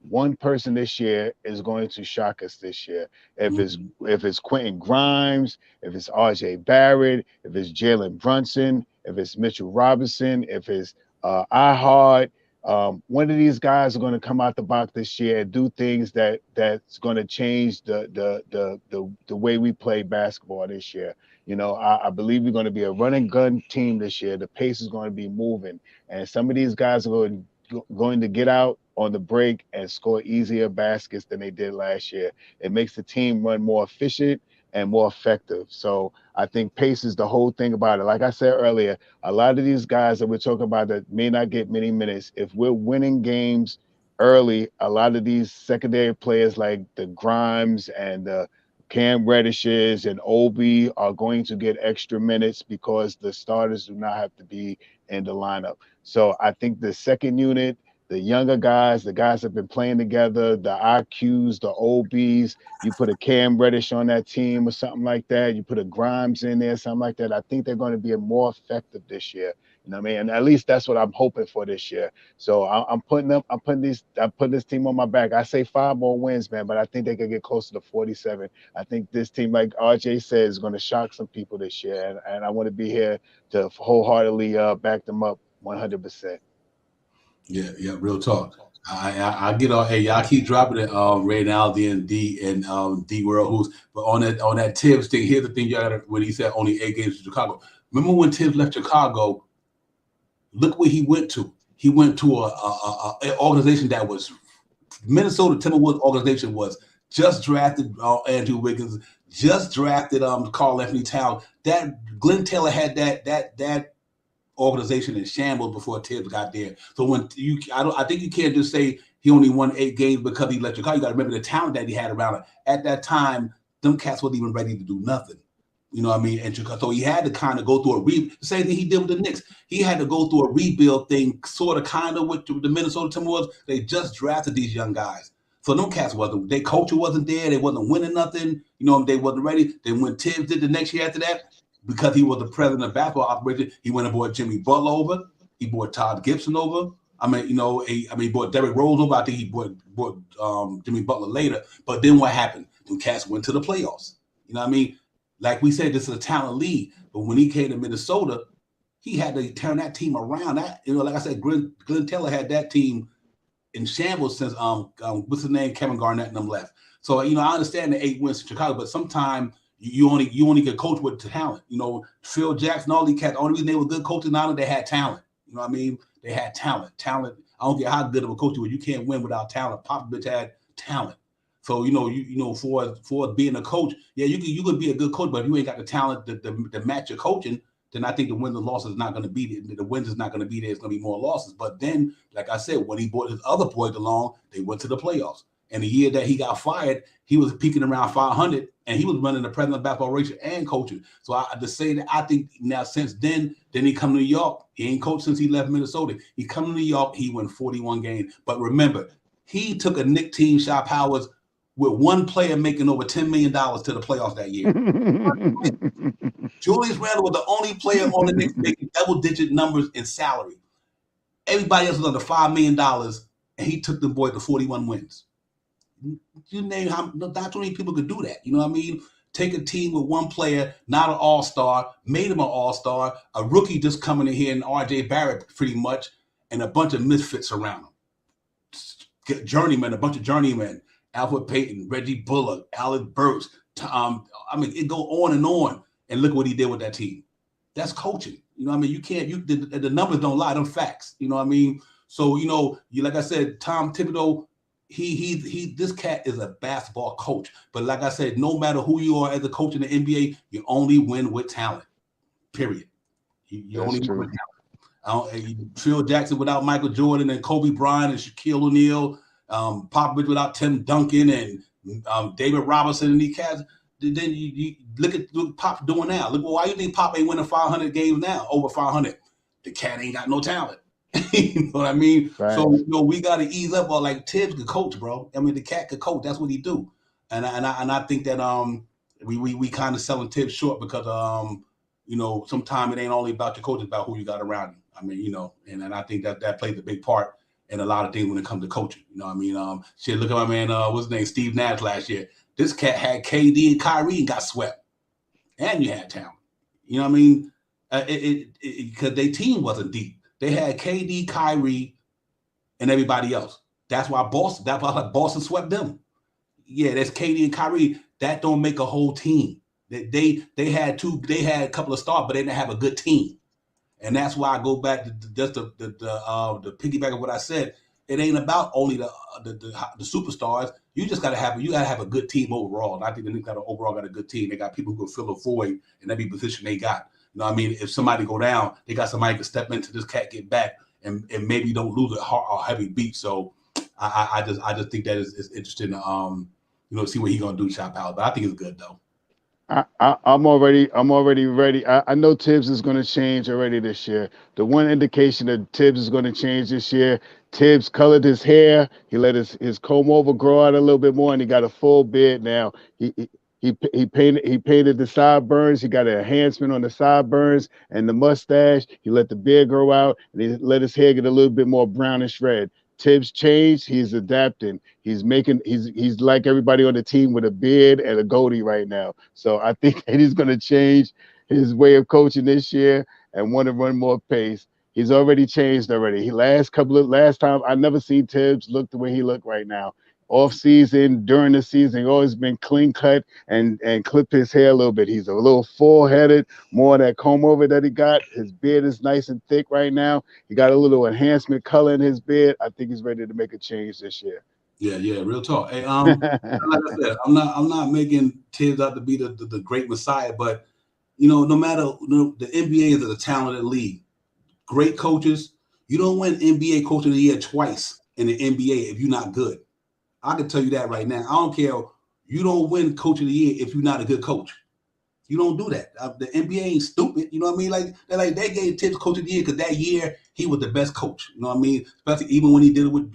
one person this year is going to shock us this year. If it's Quentin Grimes, if it's RJ Barrett, if it's Jalen Brunson, if it's Mitchell Robinson, if it's iHeart, one of these guys are going to come out the box this year and do things that's going to change the way we play basketball this year. You know, I believe we're going to be a run and gun team this year. The pace is going to be moving, and some of these guys are going to get out on the break and score easier baskets than they did last year. It makes the team run more efficient and more effective. So I think pace is the whole thing about it. Like I said earlier, a lot of these guys that we're talking about that may not get many minutes, if we're winning games early, a lot of these secondary players like the Grimes and the Cam Reddishes and Obi are going to get extra minutes because the starters do not have to be in the lineup. So I think the second unit, the younger guys, the guys that have been playing together, the IQs, the OBs, you put a Cam Reddish on that team or something like that, you put a Grimes in there, something like that, I think they're going to be more effective this year. You know what I mean? And at least that's what I'm hoping for this year. So I'm putting this team on my back. I say 5 more wins, man, but I think they could get closer to 47. I think this team, like RJ said, is going to shock some people this year. And I want to be here to wholeheartedly back them up 100%. Yeah, real talk. I get on. Hey, y'all keep dropping it. Randle and D and D World but on that Tibbs thing. Here's the thing, y'all. When he said only 8 games in Chicago. Remember when Tibbs left Chicago? Look where he went to. He went to an organization that was Minnesota Timberwolves organization was just drafted Andrew Wiggins, just drafted Karl Anthony Towns. That Glenn Taylor had that organization in shambles before Tibbs got there. So when I think you can't just say he only won 8 games because he left Chicago. You got to remember the talent that he had around him. At that time, them cats wasn't even ready to do nothing. You know what I mean? And so he had to kind of go through the same thing he did with the Knicks. He had to go through a rebuild thing, sort of kind of with the Minnesota Timberwolves. They just drafted these young guys. So them cats their culture wasn't there. They wasn't winning nothing. You know, they wasn't ready. Then when Tibbs did the next year after that, because he was the president of basketball operation, he went and brought Jimmy Butler over. He brought Todd Gibson over. He brought Derrick Rose over. I think he brought Jimmy Butler later. But then what happened? Them cats went to the playoffs. You know what I mean? Like we said, this is a talent league. But when he came to Minnesota, he had to turn that team around. Like I said, Glenn Taylor had that team in shambles since what's his name, Kevin Garnett and them left. So I understand the 8 wins in Chicago, but sometimes you only get coached with talent. Phil Jackson, all these cats. The only reason they were good coaches now they had talent. You know what I mean? They had talent. Talent. I don't care how good of a coach you were. You can't win without talent. Popovich had talent. So for being a coach, yeah, you could be a good coach, but if you ain't got the talent to match your coaching, then I think the wins and losses is not going to be there. The wins is not going to be there. It's going to be more losses. But then, like I said, when he brought his other boys along, they went to the playoffs. And the year that he got fired, he was peaking around 500, and he was running the president of basketball operation and coaching. So to say that, I think now since then he come to New York. He ain't coached since he left Minnesota. He come to New York. He won 41 games. But remember, he took a Knicks team, Shot Powers, with one player making over $10 million to the playoffs that year. Julius Randle was the only player on the Knicks making double-digit numbers in salary. Everybody else was under $5 million, and he took them boys to 41 wins. You name not too many people could do that. You know what I mean? Take a team with one player, not an all-star, made him an all-star, a rookie just coming in here, and RJ Barrett pretty much, and a bunch of misfits around him. A bunch of journeymen. Alfred Payton, Reggie Bullock, Alec Burks. It go on, and look what he did with that team. That's coaching. You know what I mean? The numbers don't lie, them facts. You know what I mean? So, like I said, Tom Thibodeau, this cat is a basketball coach. But like I said, no matter who you are as a coach in the NBA, you only win with talent. Period. You only win with talent. Phil Jackson without Michael Jordan and Kobe Bryant and Shaquille O'Neal, Popovich without Tim Duncan and David Robinson and these cats. Then you look at Pop doing now. Look, why you think Pop ain't winning 500 games now? Over 500. The cat ain't got no talent. You know what I mean? Right. So we got to ease up. Like Tibbs could coach, bro. I mean, the cat could coach. That's what he do. And I think that we kind of selling Tibbs short because you know, sometimes it ain't only about your coach, it's about who you got around you. I mean, you know, and I think that plays a big part in a lot of things when it comes to coaching. You know what I mean? Shit, look at my man, what's his name, Steve Nash last year. This cat had KD and Kyrie and got swept. And you had talent. You know what I mean? Because their team wasn't deep. They had KD, Kyrie, and everybody else. That's why Boston swept them. Yeah, that's KD and Kyrie. That don't make a whole team. They had a couple of stars, but they didn't have a good team. And that's why I go back to just the piggyback of what I said. It ain't about only the superstars. You just gotta have a good team overall. And I think the Knicks overall got a good team. They got people who can fill a void in every position they got. You know what I mean? If somebody go down, they got somebody who can step into this cat, get back, and maybe don't lose a heavy beat. So I just think that is interesting to you know, see what he's gonna do, Chop out. But I think it's good though. I'm already ready. I know Tibbs is going to change already this year. The one indication that Tibbs is going to change this year, Tibbs colored his hair. He let his comb over grow out a little bit more, and he got a full beard now. He painted the sideburns. He got an enhancement on the sideburns and the mustache. He let the beard grow out, and he let his hair get a little bit more brownish red. Tibbs changed. He's adapting. He's like everybody on the team with a beard and a goatee right now. So I think that he's going to change his way of coaching this year and want to run more pace. He's already changed already. Last time I never seen Tibbs look the way he looked right now. Off season, during the season, he's always been clean cut and clipped his hair a little bit. He's a little full headed, more of that comb over that he got. His beard is nice and thick right now. He got a little enhancement color in his beard. I think he's ready to make a change this year. Yeah, real talk. Hey, like I said, I'm not making Tibbs out to be the great messiah, but you know, no matter the NBA is a talented league. Great coaches, you don't win NBA Coach of the Year twice in the NBA if you're not good. I can tell you that right now. I don't care. You don't win Coach of the Year if you're not a good coach. You don't do that. The NBA ain't stupid. You know what I mean? They gave Tibbs Coach of the Year because that year he was the best coach. You know what I mean? Especially even when he did it with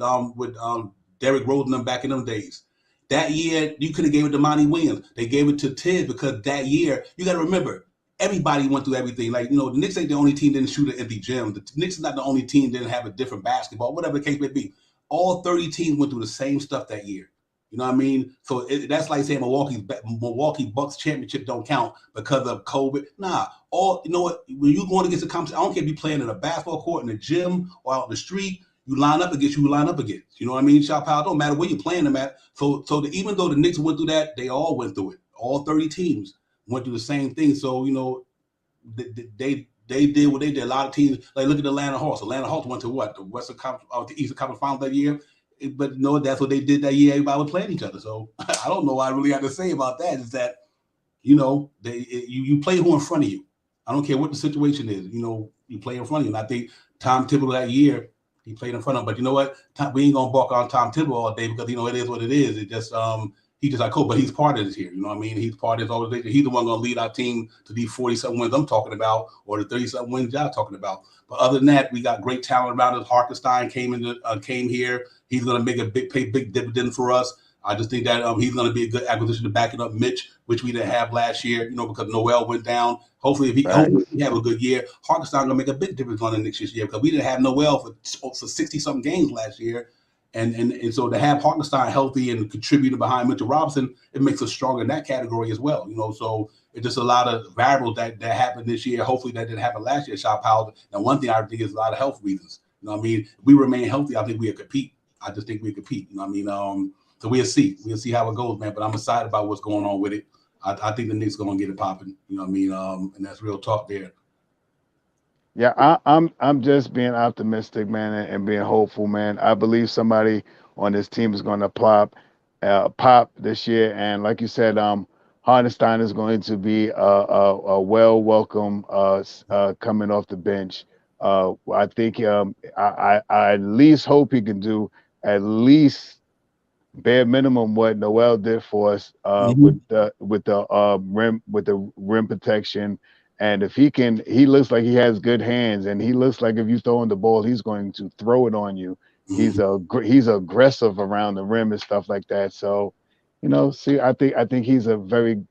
Derrick Rose and them back in them days. That year you could have gave it to Monty Williams. They gave it to Tibbs because that year you got to remember everybody went through everything. Like, you know, the Knicks ain't the only team that didn't shoot an empty gym. The Knicks is not the only team that didn't have a different basketball, whatever the case may be. All 30 teams went through the same stuff that year. You know what I mean? So that's like saying Milwaukee Bucks championship don't count because of COVID. Nah, you know what? When you're going against a competition, I don't care if you're playing in a basketball court, in the gym, or out in the street, you line up against. You know what I mean? Shot power, don't matter where you're playing them at. So even though the Knicks went through that, they all went through it. All 30 teams went through the same thing. So, you know, they did what they did. A lot of teams, like look at the Atlanta Hawks. Atlanta Hawks went to what? The Western Conference, the Eastern Conference Finals that year. But you know, that's what they did that year. Everybody was playing each other. So I don't know what I really have to say about that. Is that, you know, you play who in front of you. I don't care what the situation is. You know, you play in front of you. And I think Tom Thibodeau that year, he played in front of him. But you know what? We ain't gonna balk on Tom Thibodeau all day because, you know, it is what it is. It just he just like cool, but he's part of this here. You know what I mean? He's part of this organization. He's the one going to lead our team to these 40-something wins I'm talking about, or the 30-something wins y'all talking about. But other than that, we got great talent around us. Hartenstein came here. He's going to make a big dividend for us. I just think that he's going to be a good acquisition to back it up Mitch, which we didn't have last year, you know, because Noel went down. Hopefully, if he have a good year, Hartenstein going to make a big difference on the next year because we didn't have Noel for 60-something games last year. And so to have Hartenstein healthy and contributing behind Mitchell Robinson, it makes us stronger in that category as well. You know, so it's just a lot of variables that happened this year. Hopefully that didn't happen last year, Shop Powell. And one thing I think is a lot of health reasons. You know what I mean? If we remain healthy, I think we'll compete. I just think we compete. You know what I mean? So we'll see. We'll see how it goes, man. But I'm excited about what's going on with it. I think the Knicks going to get it popping. You know what I mean? And that's real talk there. Yeah, I'm just being optimistic, man, and being hopeful, man. I believe somebody on this team is going to pop this year, and like you said, Hartenstein is going to be a welcome coming off the bench. I think I at least hope he can do at least bare minimum what Noel did for us with the rim protection. And if he looks like he has good hands, and he looks like if you throw him the ball, he's going to throw it on you. He's aggressive around the rim and stuff like that. So See, I think he's a very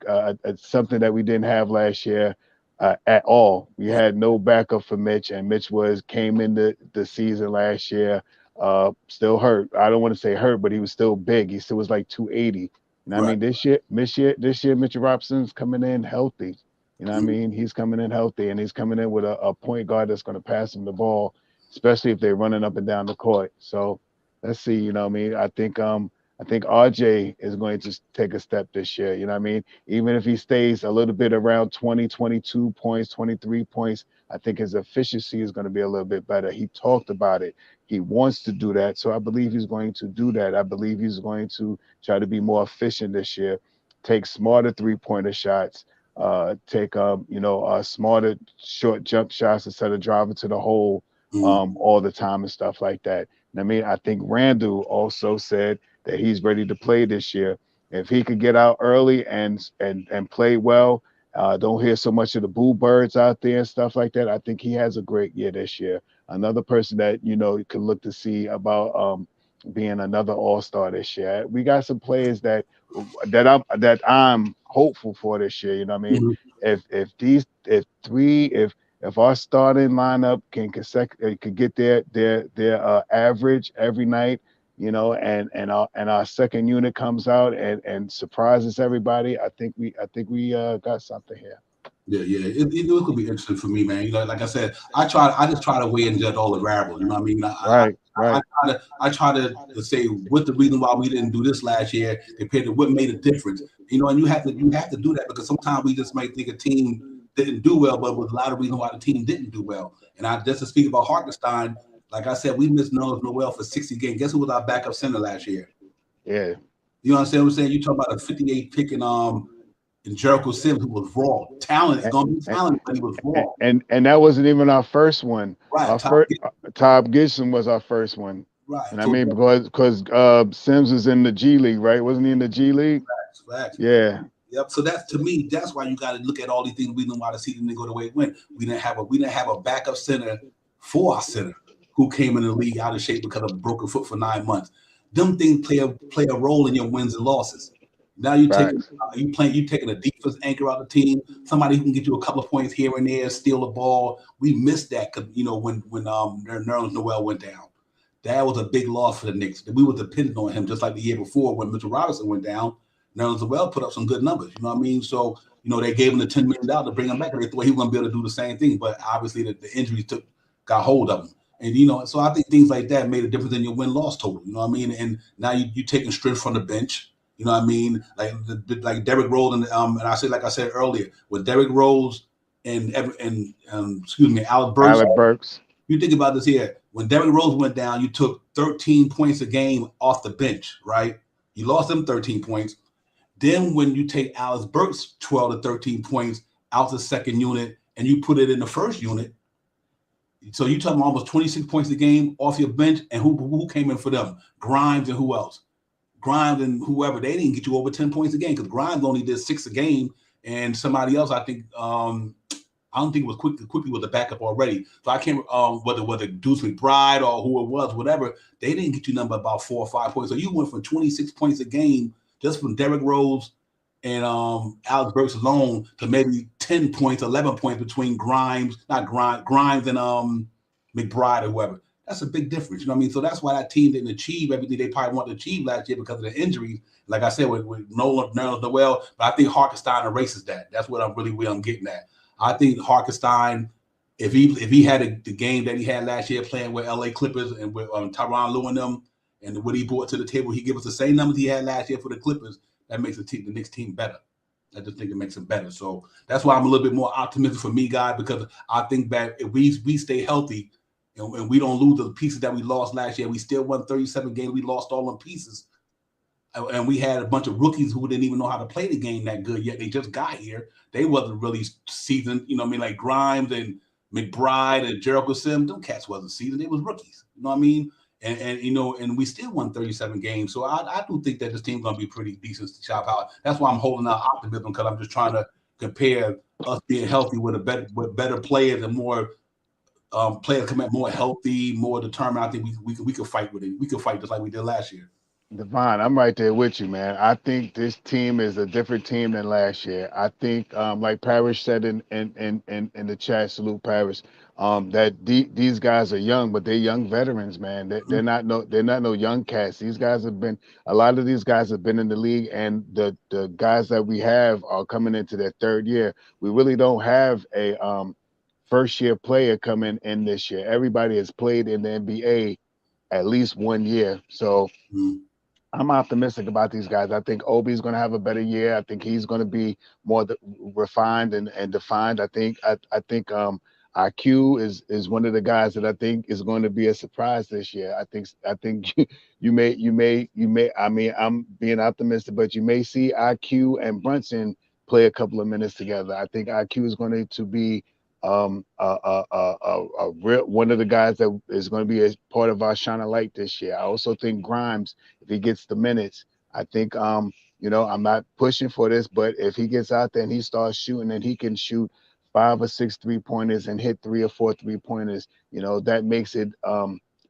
something that we didn't have last year at all. We had no backup for Mitch, and Mitch came into the season last year still hurt. I don't want to say hurt, but he was still big. He still was like 280. I Right. mean, this year, Mitchell Robson's coming in healthy. I mean, he's coming in healthy, and he's coming in with a point guard that's going to pass him the ball, especially if they're running up and down the court. So let's see. I mean, I think RJ is going to take a step this year. I mean, even if he stays a little bit around 20, 22 points, 23 points, I think his efficiency is going to be a little bit better. He talked about it. He wants to do that. So I believe he's going to do that. I believe he's going to try to be more efficient this year, take smarter three-pointer shots, take smarter short jump shots instead of driving to the hole all the time and stuff like that. And I mean, I think Randle also said that he's ready to play this year. If he could get out early and play well, don't hear so much of the boo birds out there and stuff like that. I think he has a great year this year. Another person that you could look to see about being another all-star this year. We got some players that I'm hopeful for this year. I mean, if our starting lineup could get their average every night, and our second unit comes out and surprises everybody, I think we got something here. Yeah. It could be interesting for me, man. Like I said, I just try to weigh and judge all the variables. You know what I mean? Right. I try to say what the reason why we didn't do this last year compared to what made a difference. And you have to do that because sometimes we just might think a team didn't do well, but with a lot of reasons why the team didn't do well. And just to speak about Hartenstein, like I said, we missed Nerlens Noel for 60 games. Guess who was our backup center last year? Yeah. You understand what I'm saying? You talk about a 58 pick and Jericho Sims, who was raw. Talent is going to be talent, but he was raw. And that wasn't even our first one. Right. Todd Gibson was our first one. Right. And I mean, because Sims was in the G League, right? Wasn't he in the G League? Facts. Yeah. Yep. So to me, that's why you got to look at all these things. We didn't why the season didn't go the way it went. We didn't have a backup center for our center who came in the league out of shape because of a broken foot for 9 months. Them things play a role in your wins and losses. Now you taking a defense anchor out of the team, somebody who can get you a couple of points here and there, steal the ball. We missed that because when Nerlens Noel went down, that was a big loss for the Knicks. We were dependent on him just like the year before when Mitchell Robinson went down. Nerlens Noel put up some good numbers. You know what I mean? So they gave him the $10 million to bring him back, and they thought he was going to be able to do the same thing. But obviously the injuries got hold of him. And so I think things like that made a difference in your win-loss total. You know what I mean? And now you taking strength from the bench. You know what I mean? Like Derrick Rose and I said, like I said earlier, with Derrick Rose and Alec Burks. You think about this here. When Derrick Rose went down, you took 13 points a game off the bench, right? You lost them 13 points. Then when you take Alex Burks 12 to 13 points out the second unit and you put it in the first unit, so you talking almost 26 points a game off your bench, and who came in for them? Grimes and who else? Grimes and whoever, they didn't get you over 10 points a game because Grimes only did 6 a game, and somebody else, I think, I don't think it was quickly was the backup already. So I can't whether Deuce McBride or who it was, whatever, they didn't get you number about 4 or 5 points. So you went from 26 points a game just from Derrick Rose and Alex Burks alone to maybe 10 points, 11 points between Grimes and McBride or whoever. That's a big difference. You know what I mean? So that's why that team didn't achieve everything they probably wanted to achieve last year because of the injuries. Like I said, with Nerlens Noel, but I think Hartenstein erases that. That's what I'm getting at. I think Hartenstein, if he had the game that he had last year playing with LA Clippers and with Tyronn Lue and them, and what he brought to the table, he gave us the same numbers he had last year for the Clippers. That makes the Knicks team better. I just think it makes them better. So that's why I'm a little bit more optimistic for me, guys, because I think that if we stay healthy and we don't lose the pieces that we lost last year, we still won 37 games. We lost all them pieces. And we had a bunch of rookies who didn't even know how to play the game that good yet. They just got here. They wasn't really seasoned. You know what I mean? Like Grimes and McBride and Jericho Sims, them cats wasn't seasoned. They was rookies. You know what I mean? And we still won 37 games. So I do think that this team's going to be pretty decent to chop out. That's why I'm holding out optimism, because I'm just trying to compare us being healthy with better players and more players come out more healthy, more determined. I think we could fight with it. We could fight just like we did last year. Devon, I'm right there with you, man. I think this team is a different team than last year. I think, like Parrish said in the chat, salute Parrish, that these guys are young, but they're young veterans, man. They're not no young cats. These guys have been a lot of these guys have been in the league, and the guys that we have are coming into their third year. We really don't have a first year player coming in this year. Everybody has played in the NBA at least 1 year, so. Mhm. I'm optimistic about these guys. I think Obi's going to have a better year. I think he's going to be more refined and defined. I think IQ is one of the guys that I think is going to be a surprise this year. I think you may. I mean, I'm being optimistic, but you may see IQ and Brunson play a couple of minutes together. I think IQ is going to be a real one of the guys that is going to be a part of our shining light this year. I also think Grimes, if he gets the minutes, I think I'm not pushing for this, but if he gets out there and he starts shooting and he can shoot 5 or 6 3-pointers and hit 3 or 4 3-pointers, that makes it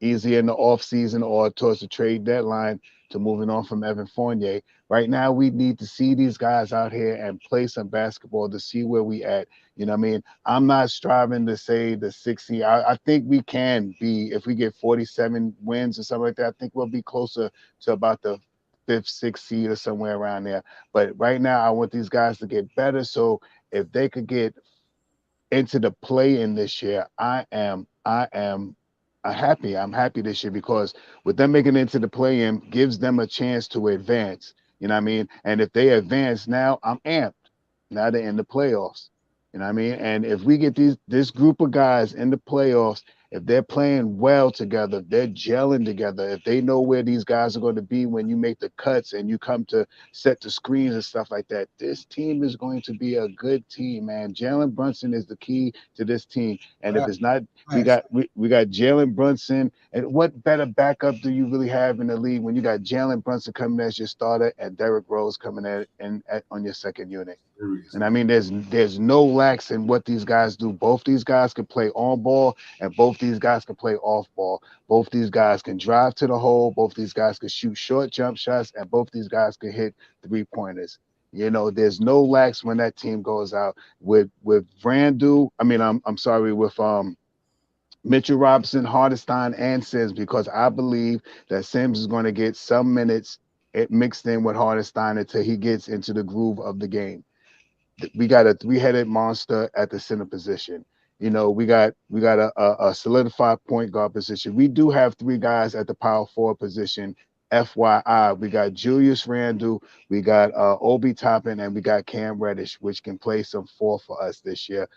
easier in the off season or towards the trade deadline to moving on from Evan Fournier. Right now, we need to see these guys out here and play some basketball to see where we at. You know what I mean? I'm not striving to say the 60. I think we can be, if we get 47 wins or something like that, I think we'll be closer to about the fifth, sixth seed or somewhere around there. But right now, I want these guys to get better. So if they could get into the play in this year, I am happy. I'm happy this year because with them making it into the play in gives them a chance to advance. You know what I mean? And if they advance now, I'm amped. Now they're in the playoffs. You know what I mean? And if we get this group of guys in the playoffs, if they're playing well together, if they're gelling together, if they know where these guys are going to be when you make the cuts and you come to set the screens and stuff like that, this team is going to be a good team, man. Jalen Brunson is the key to this team. And if it's not, we got Jalen Brunson. And what better backup do you really have in the league when you got Jalen Brunson coming as your starter and Derrick Rose coming on your second unit? And I mean, there's no lacks in what these guys do. Both these guys can play on ball, and both these guys can play off ball. Both these guys can drive to the hole. Both these guys can shoot short jump shots, and both these guys can hit 3-pointers. There's no lacks when that team goes out with Randle. I mean, I'm sorry, with Mitchell Robinson, Hardestein, and Sims, because I believe that Sims is going to get some minutes mixed in with Hardestein until he gets into the groove of the game. We got a three-headed monster at the center position. We got a solidified point guard position. We do have 3 guys at the power forward position. FYI, we got Julius Randle, we got Obi Toppin, and we got Cam Reddish, which can play some 4 for us this year.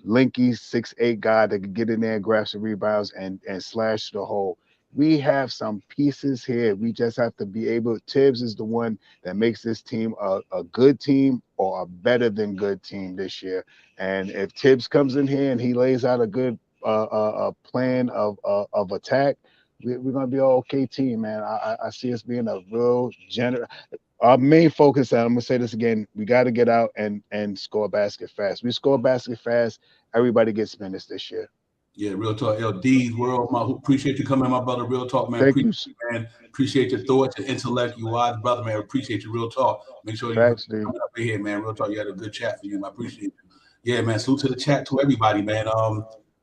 Linky, 6'8" guy that can get in there and grab some rebounds and slash the hole. We have some pieces here. We just have to be able. Tibbs is the one that makes this team a good team or a better than good team this year. And if Tibbs comes in here and he lays out a good plan of attack, we're going to be an okay team, man. I see us being a real general. Our main focus, and I'm going to say this again, we got to get out and score a basket fast. We score a basket fast, everybody gets minutes this year. Yeah, real talk. LD's world, appreciate you coming, my brother. Real talk, man. Thank you, man. Appreciate your thoughts, your intellect, you wise brother, man. Appreciate you, real talk. Make sure you come up here, man. Real talk. You had a good chat for you. I appreciate you. Yeah, man. Salute to the chat to everybody, man.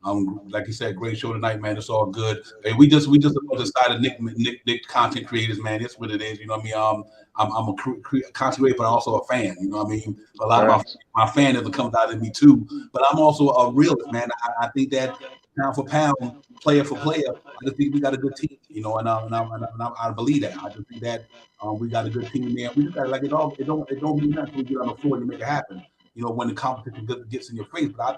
Like you said, great show tonight, man. It's all good. Hey, we just decided Nick content creators, man. That's what it is. You know what I mean? I'm a content creator, but also a fan. You know what I mean? A lot of my fanism comes out of me too. But I'm also a realist, man. I think that pound for pound, player for player, I just think we got a good team. And I believe that. I just think that we got a good team, man. We just got like it don't mean nothing when you get on the floor and you make it happen. When the competition gets in your face. But I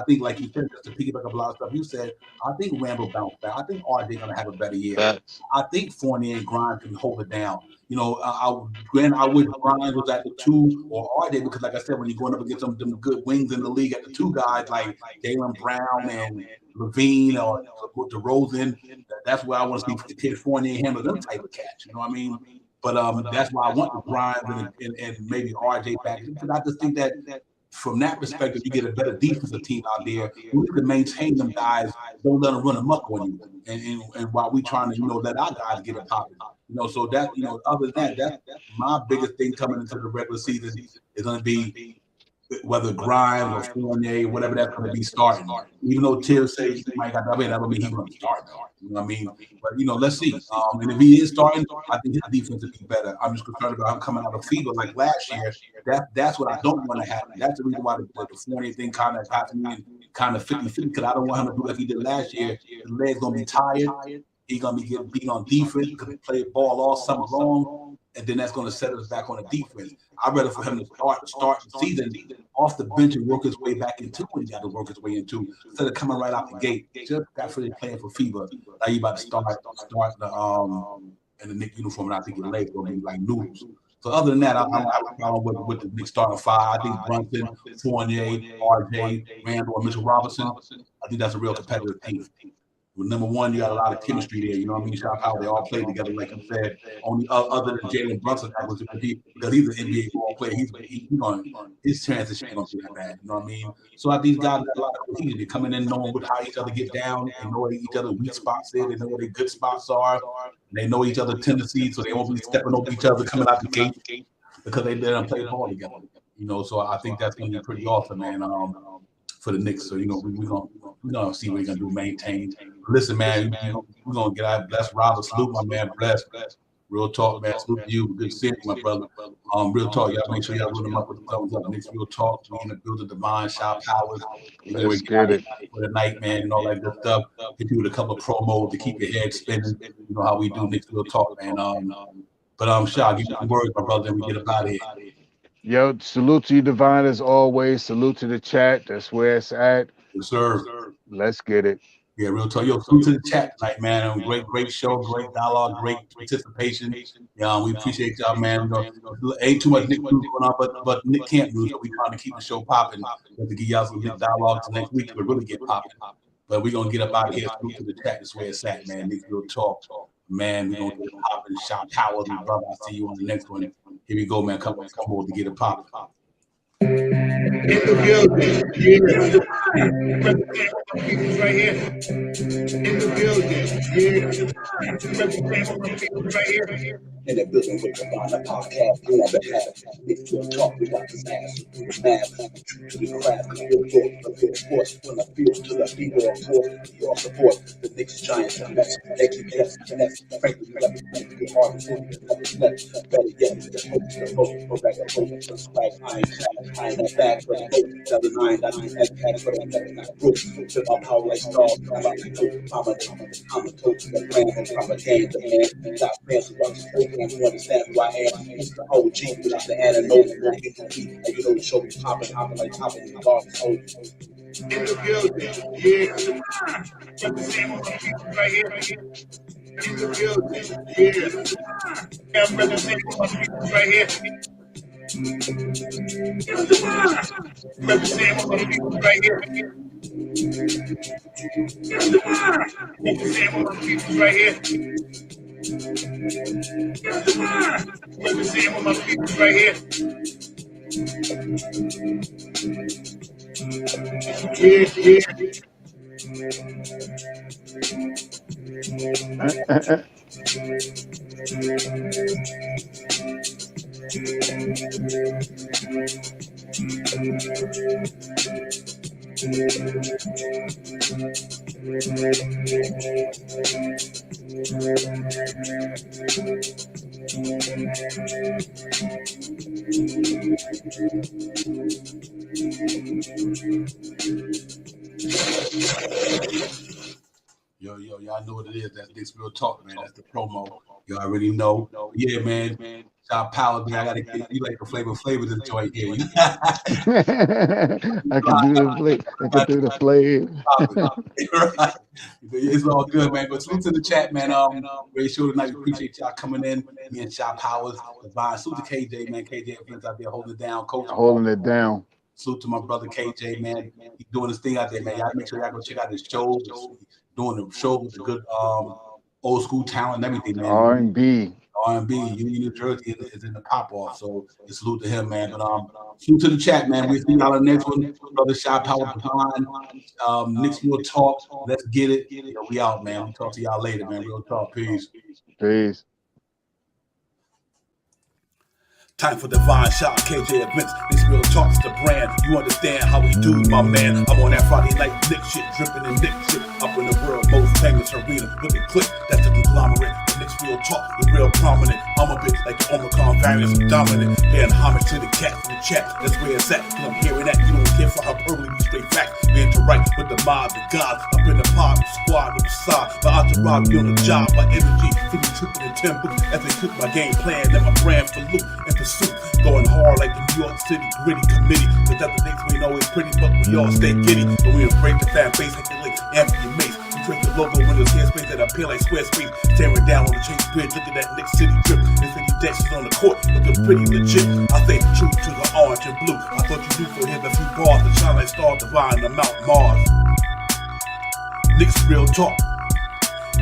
think, like you said, just to piggyback up a lot of stuff you said, I think Randle bounced back. I think RJ gonna have a better year. I think Fournier and Grimes can hold it down. I wish Grimes was at the 2 or RJ because, like I said, when you're going up against them good wings in the league at the 2 guys like Jalen Brown and Levine or DeRozan, that's where I want to see Kid Fournier handle them type of catch. You know what I mean? But that's why I want the Grimes and maybe RJ back because I just think that from that perspective, you get a better defensive team out there. We can maintain them guys, don't let them run amok on you. And while we trying to, let our guys get it popping. So that, other than that, that's my biggest thing coming into the regular season is going to be whether Grimes or Fournier, whatever that's going to be starting. Even though Till says he might got that don't mean he's going to start though. You know what I mean? But let's see. And if he is starting, I think his defense will be better. I'm just concerned about him coming out of fever like last year. That's what I don't want to happen. That's the reason why the Fournier thing kind of got me kind of 50-50 because I don't want him to do like he did last year. His leg's going to be tired. He's going to be getting beat on defense because he played ball all summer long. And then that's going to set us back on the defense. I'd rather for him to start the season off the bench and work his way back into what he got to work his way into instead of coming right out the gate. Just got finished playing for FIBA. Now you about to start the in the Knicks uniform, and I think your legs going to be like noodles. So other than that, I don't have a problem with the Knicks starting five. I think Brunson, Fournier, RJ, Randle, and Mitchell Robinson. I think that's a real competitive team. With number one, you got a lot of chemistry there. You know what I mean? Shout out, they all play together, like you said. Only other than Jalen Brunson, because he's an NBA ball player. His chances ain't gonna be that bad. You know what I mean? So these guys got a lot of cohesion. They're coming in knowing how each other get down. They know what each other's weak spots is. They know what their good spots are. They know each other's tendencies, so they won't be stepping over each other coming out the gate because they don't play ball together. So I think that's gonna be pretty awesome, man. For the Knicks, so we're gonna see what we're gonna do, maintain. Listen, man, we're gonna get out. Bless Robert, salute my man, bless. Real talk, man. Salute you. Good seeing you, my brother. Real talk, y'all. Make sure y'all run them up with the thumbs up. Knicks Real Talk. We in the building, Divine Shop Powers. Let's get it for the night, man, and all that good stuff. Hit you with a couple of promos to keep your head spinning. You know how we do Knicks Real Talk, man. But Shaw, give me some words, my brother, and we get up out of here. Yo, salute to you, Divine, as always. Salute to the chat. That's where it's at. Yes, sir. Let's get it. Yeah, real talk. Yo, salute to the chat tonight, man. Great show, great dialogue, great participation. Yeah, we appreciate y'all, man. Ain't too much Nick news going on, but Nick can't lose. So we trying to keep the show popping to give y'all some good dialogue to next week to really get popping. But we're gonna get up out of here. Salute to the chat. That's where it's at, man. Nick Real Talk. Man, we're gonna get it popping. Shout Power, my brother. I'll see you on the next one. Here we go, man. Come on to get it popping. In the building, yeah. People's right here. In the building, yeah. Representing my people's right here. In the building with the Ghana podcast, you on behalf of Knicks Real Talk, we got the mass, to the craft, the real talk, the real sports, from the field to the people of course, we all support the Knicks Giants, and that's, they keep connect, frankly, we represent the hard to do, better yet, the hope, go back and hope, the swag, I ain't that bag for the hope, the nine, that's the head for the group, to my power like stars, I'm a coach, the plan, I'm a game, the man, got fans who want to spoke. You understand who I am? It's the OG without the add and no and you know the show be popping like popping in the bar. In the building, yeah. Representing my people right here. In the building, yeah. I'm representing my people right here. Representing my people right here. Representing my people right here. Representing my people right here. Yo, y'all know what it is. That's Knicks Real Talk, man. That's the promo. You already know. Yeah, man. Shout Power, man. I gotta get you like the flavor this joint here. I can do the flavor. It's all good, man. But salute to the chat, man. Great show tonight. We appreciate y'all coming in. Me and Shop Powers, Divine. Salute to KJ, man. KJ friends out there holding it down, coach. Holding it down. Salute to my brother KJ, man. He's doing his thing out there, man. Y'all make sure y'all go check out his show. Doing the show with the good old school talent and everything, man. R&B. R&B. Union, New Jersey is in the pop off. So salute to him, man. But salute to the chat, man. We'll see y'all on the next one. Brother Shy Power behind. Knicks Real Talk. Let's get it. We out, man. We'll talk to y'all later, man. Real talk. Peace. Peace. Time for divine shot, KJ events. This real talk's the brand. You understand how we do, my man. I'm on that Friday night Nick shit, dripping in Nick shit. Up in the world, most famous arena. Look at clip, that's a conglomerate. The Knicks real talk, we're real prominent. I'm a bit like the Omicron variants, I'm dominant. Paying homage to the cat in the chat. That's where it's at. Cause I'm hearing that. You don't care for hyperbole, we straight facts. We interact with the mob, the gods. Up in the pod, the squad, the side. My entourage, be on the job, my energy. Feeling tripping in 10 books. As they cook my game plan, and my brand for loot and pursuit. Going hard like the New York City gritty committee. Cause that's the things we know is pretty, but we all stay giddy. But we embrace the fan base like the late Anthony Mace. We trace the logo with those headspace that appear like Squarespace. Staring down on the Chase Bridge, look at that Knicks City drip. The city decks is on the court, looking pretty legit. I say true to the orange and blue. I thought you knew for him a few bars to shine like Star Divine to Mount Mars. Knicks Real Talk.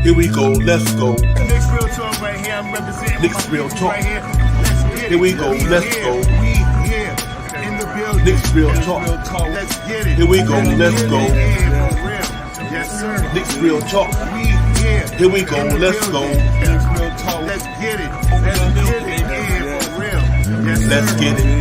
Here we go, let's go. Knicks Real Talk right here. I'm representing Knicks Real Talk. right here. Let's get it. Here we go, let's go. We here in the building. Knicks Real Talk. Let's get it. Here we go, let's go. Yeah, for real. Yes, sir. Knicks Real Talk. We here. Here we go, let's go. Let's get it. Let's get it. Yeah, for real. Yes, sir. Let's get it.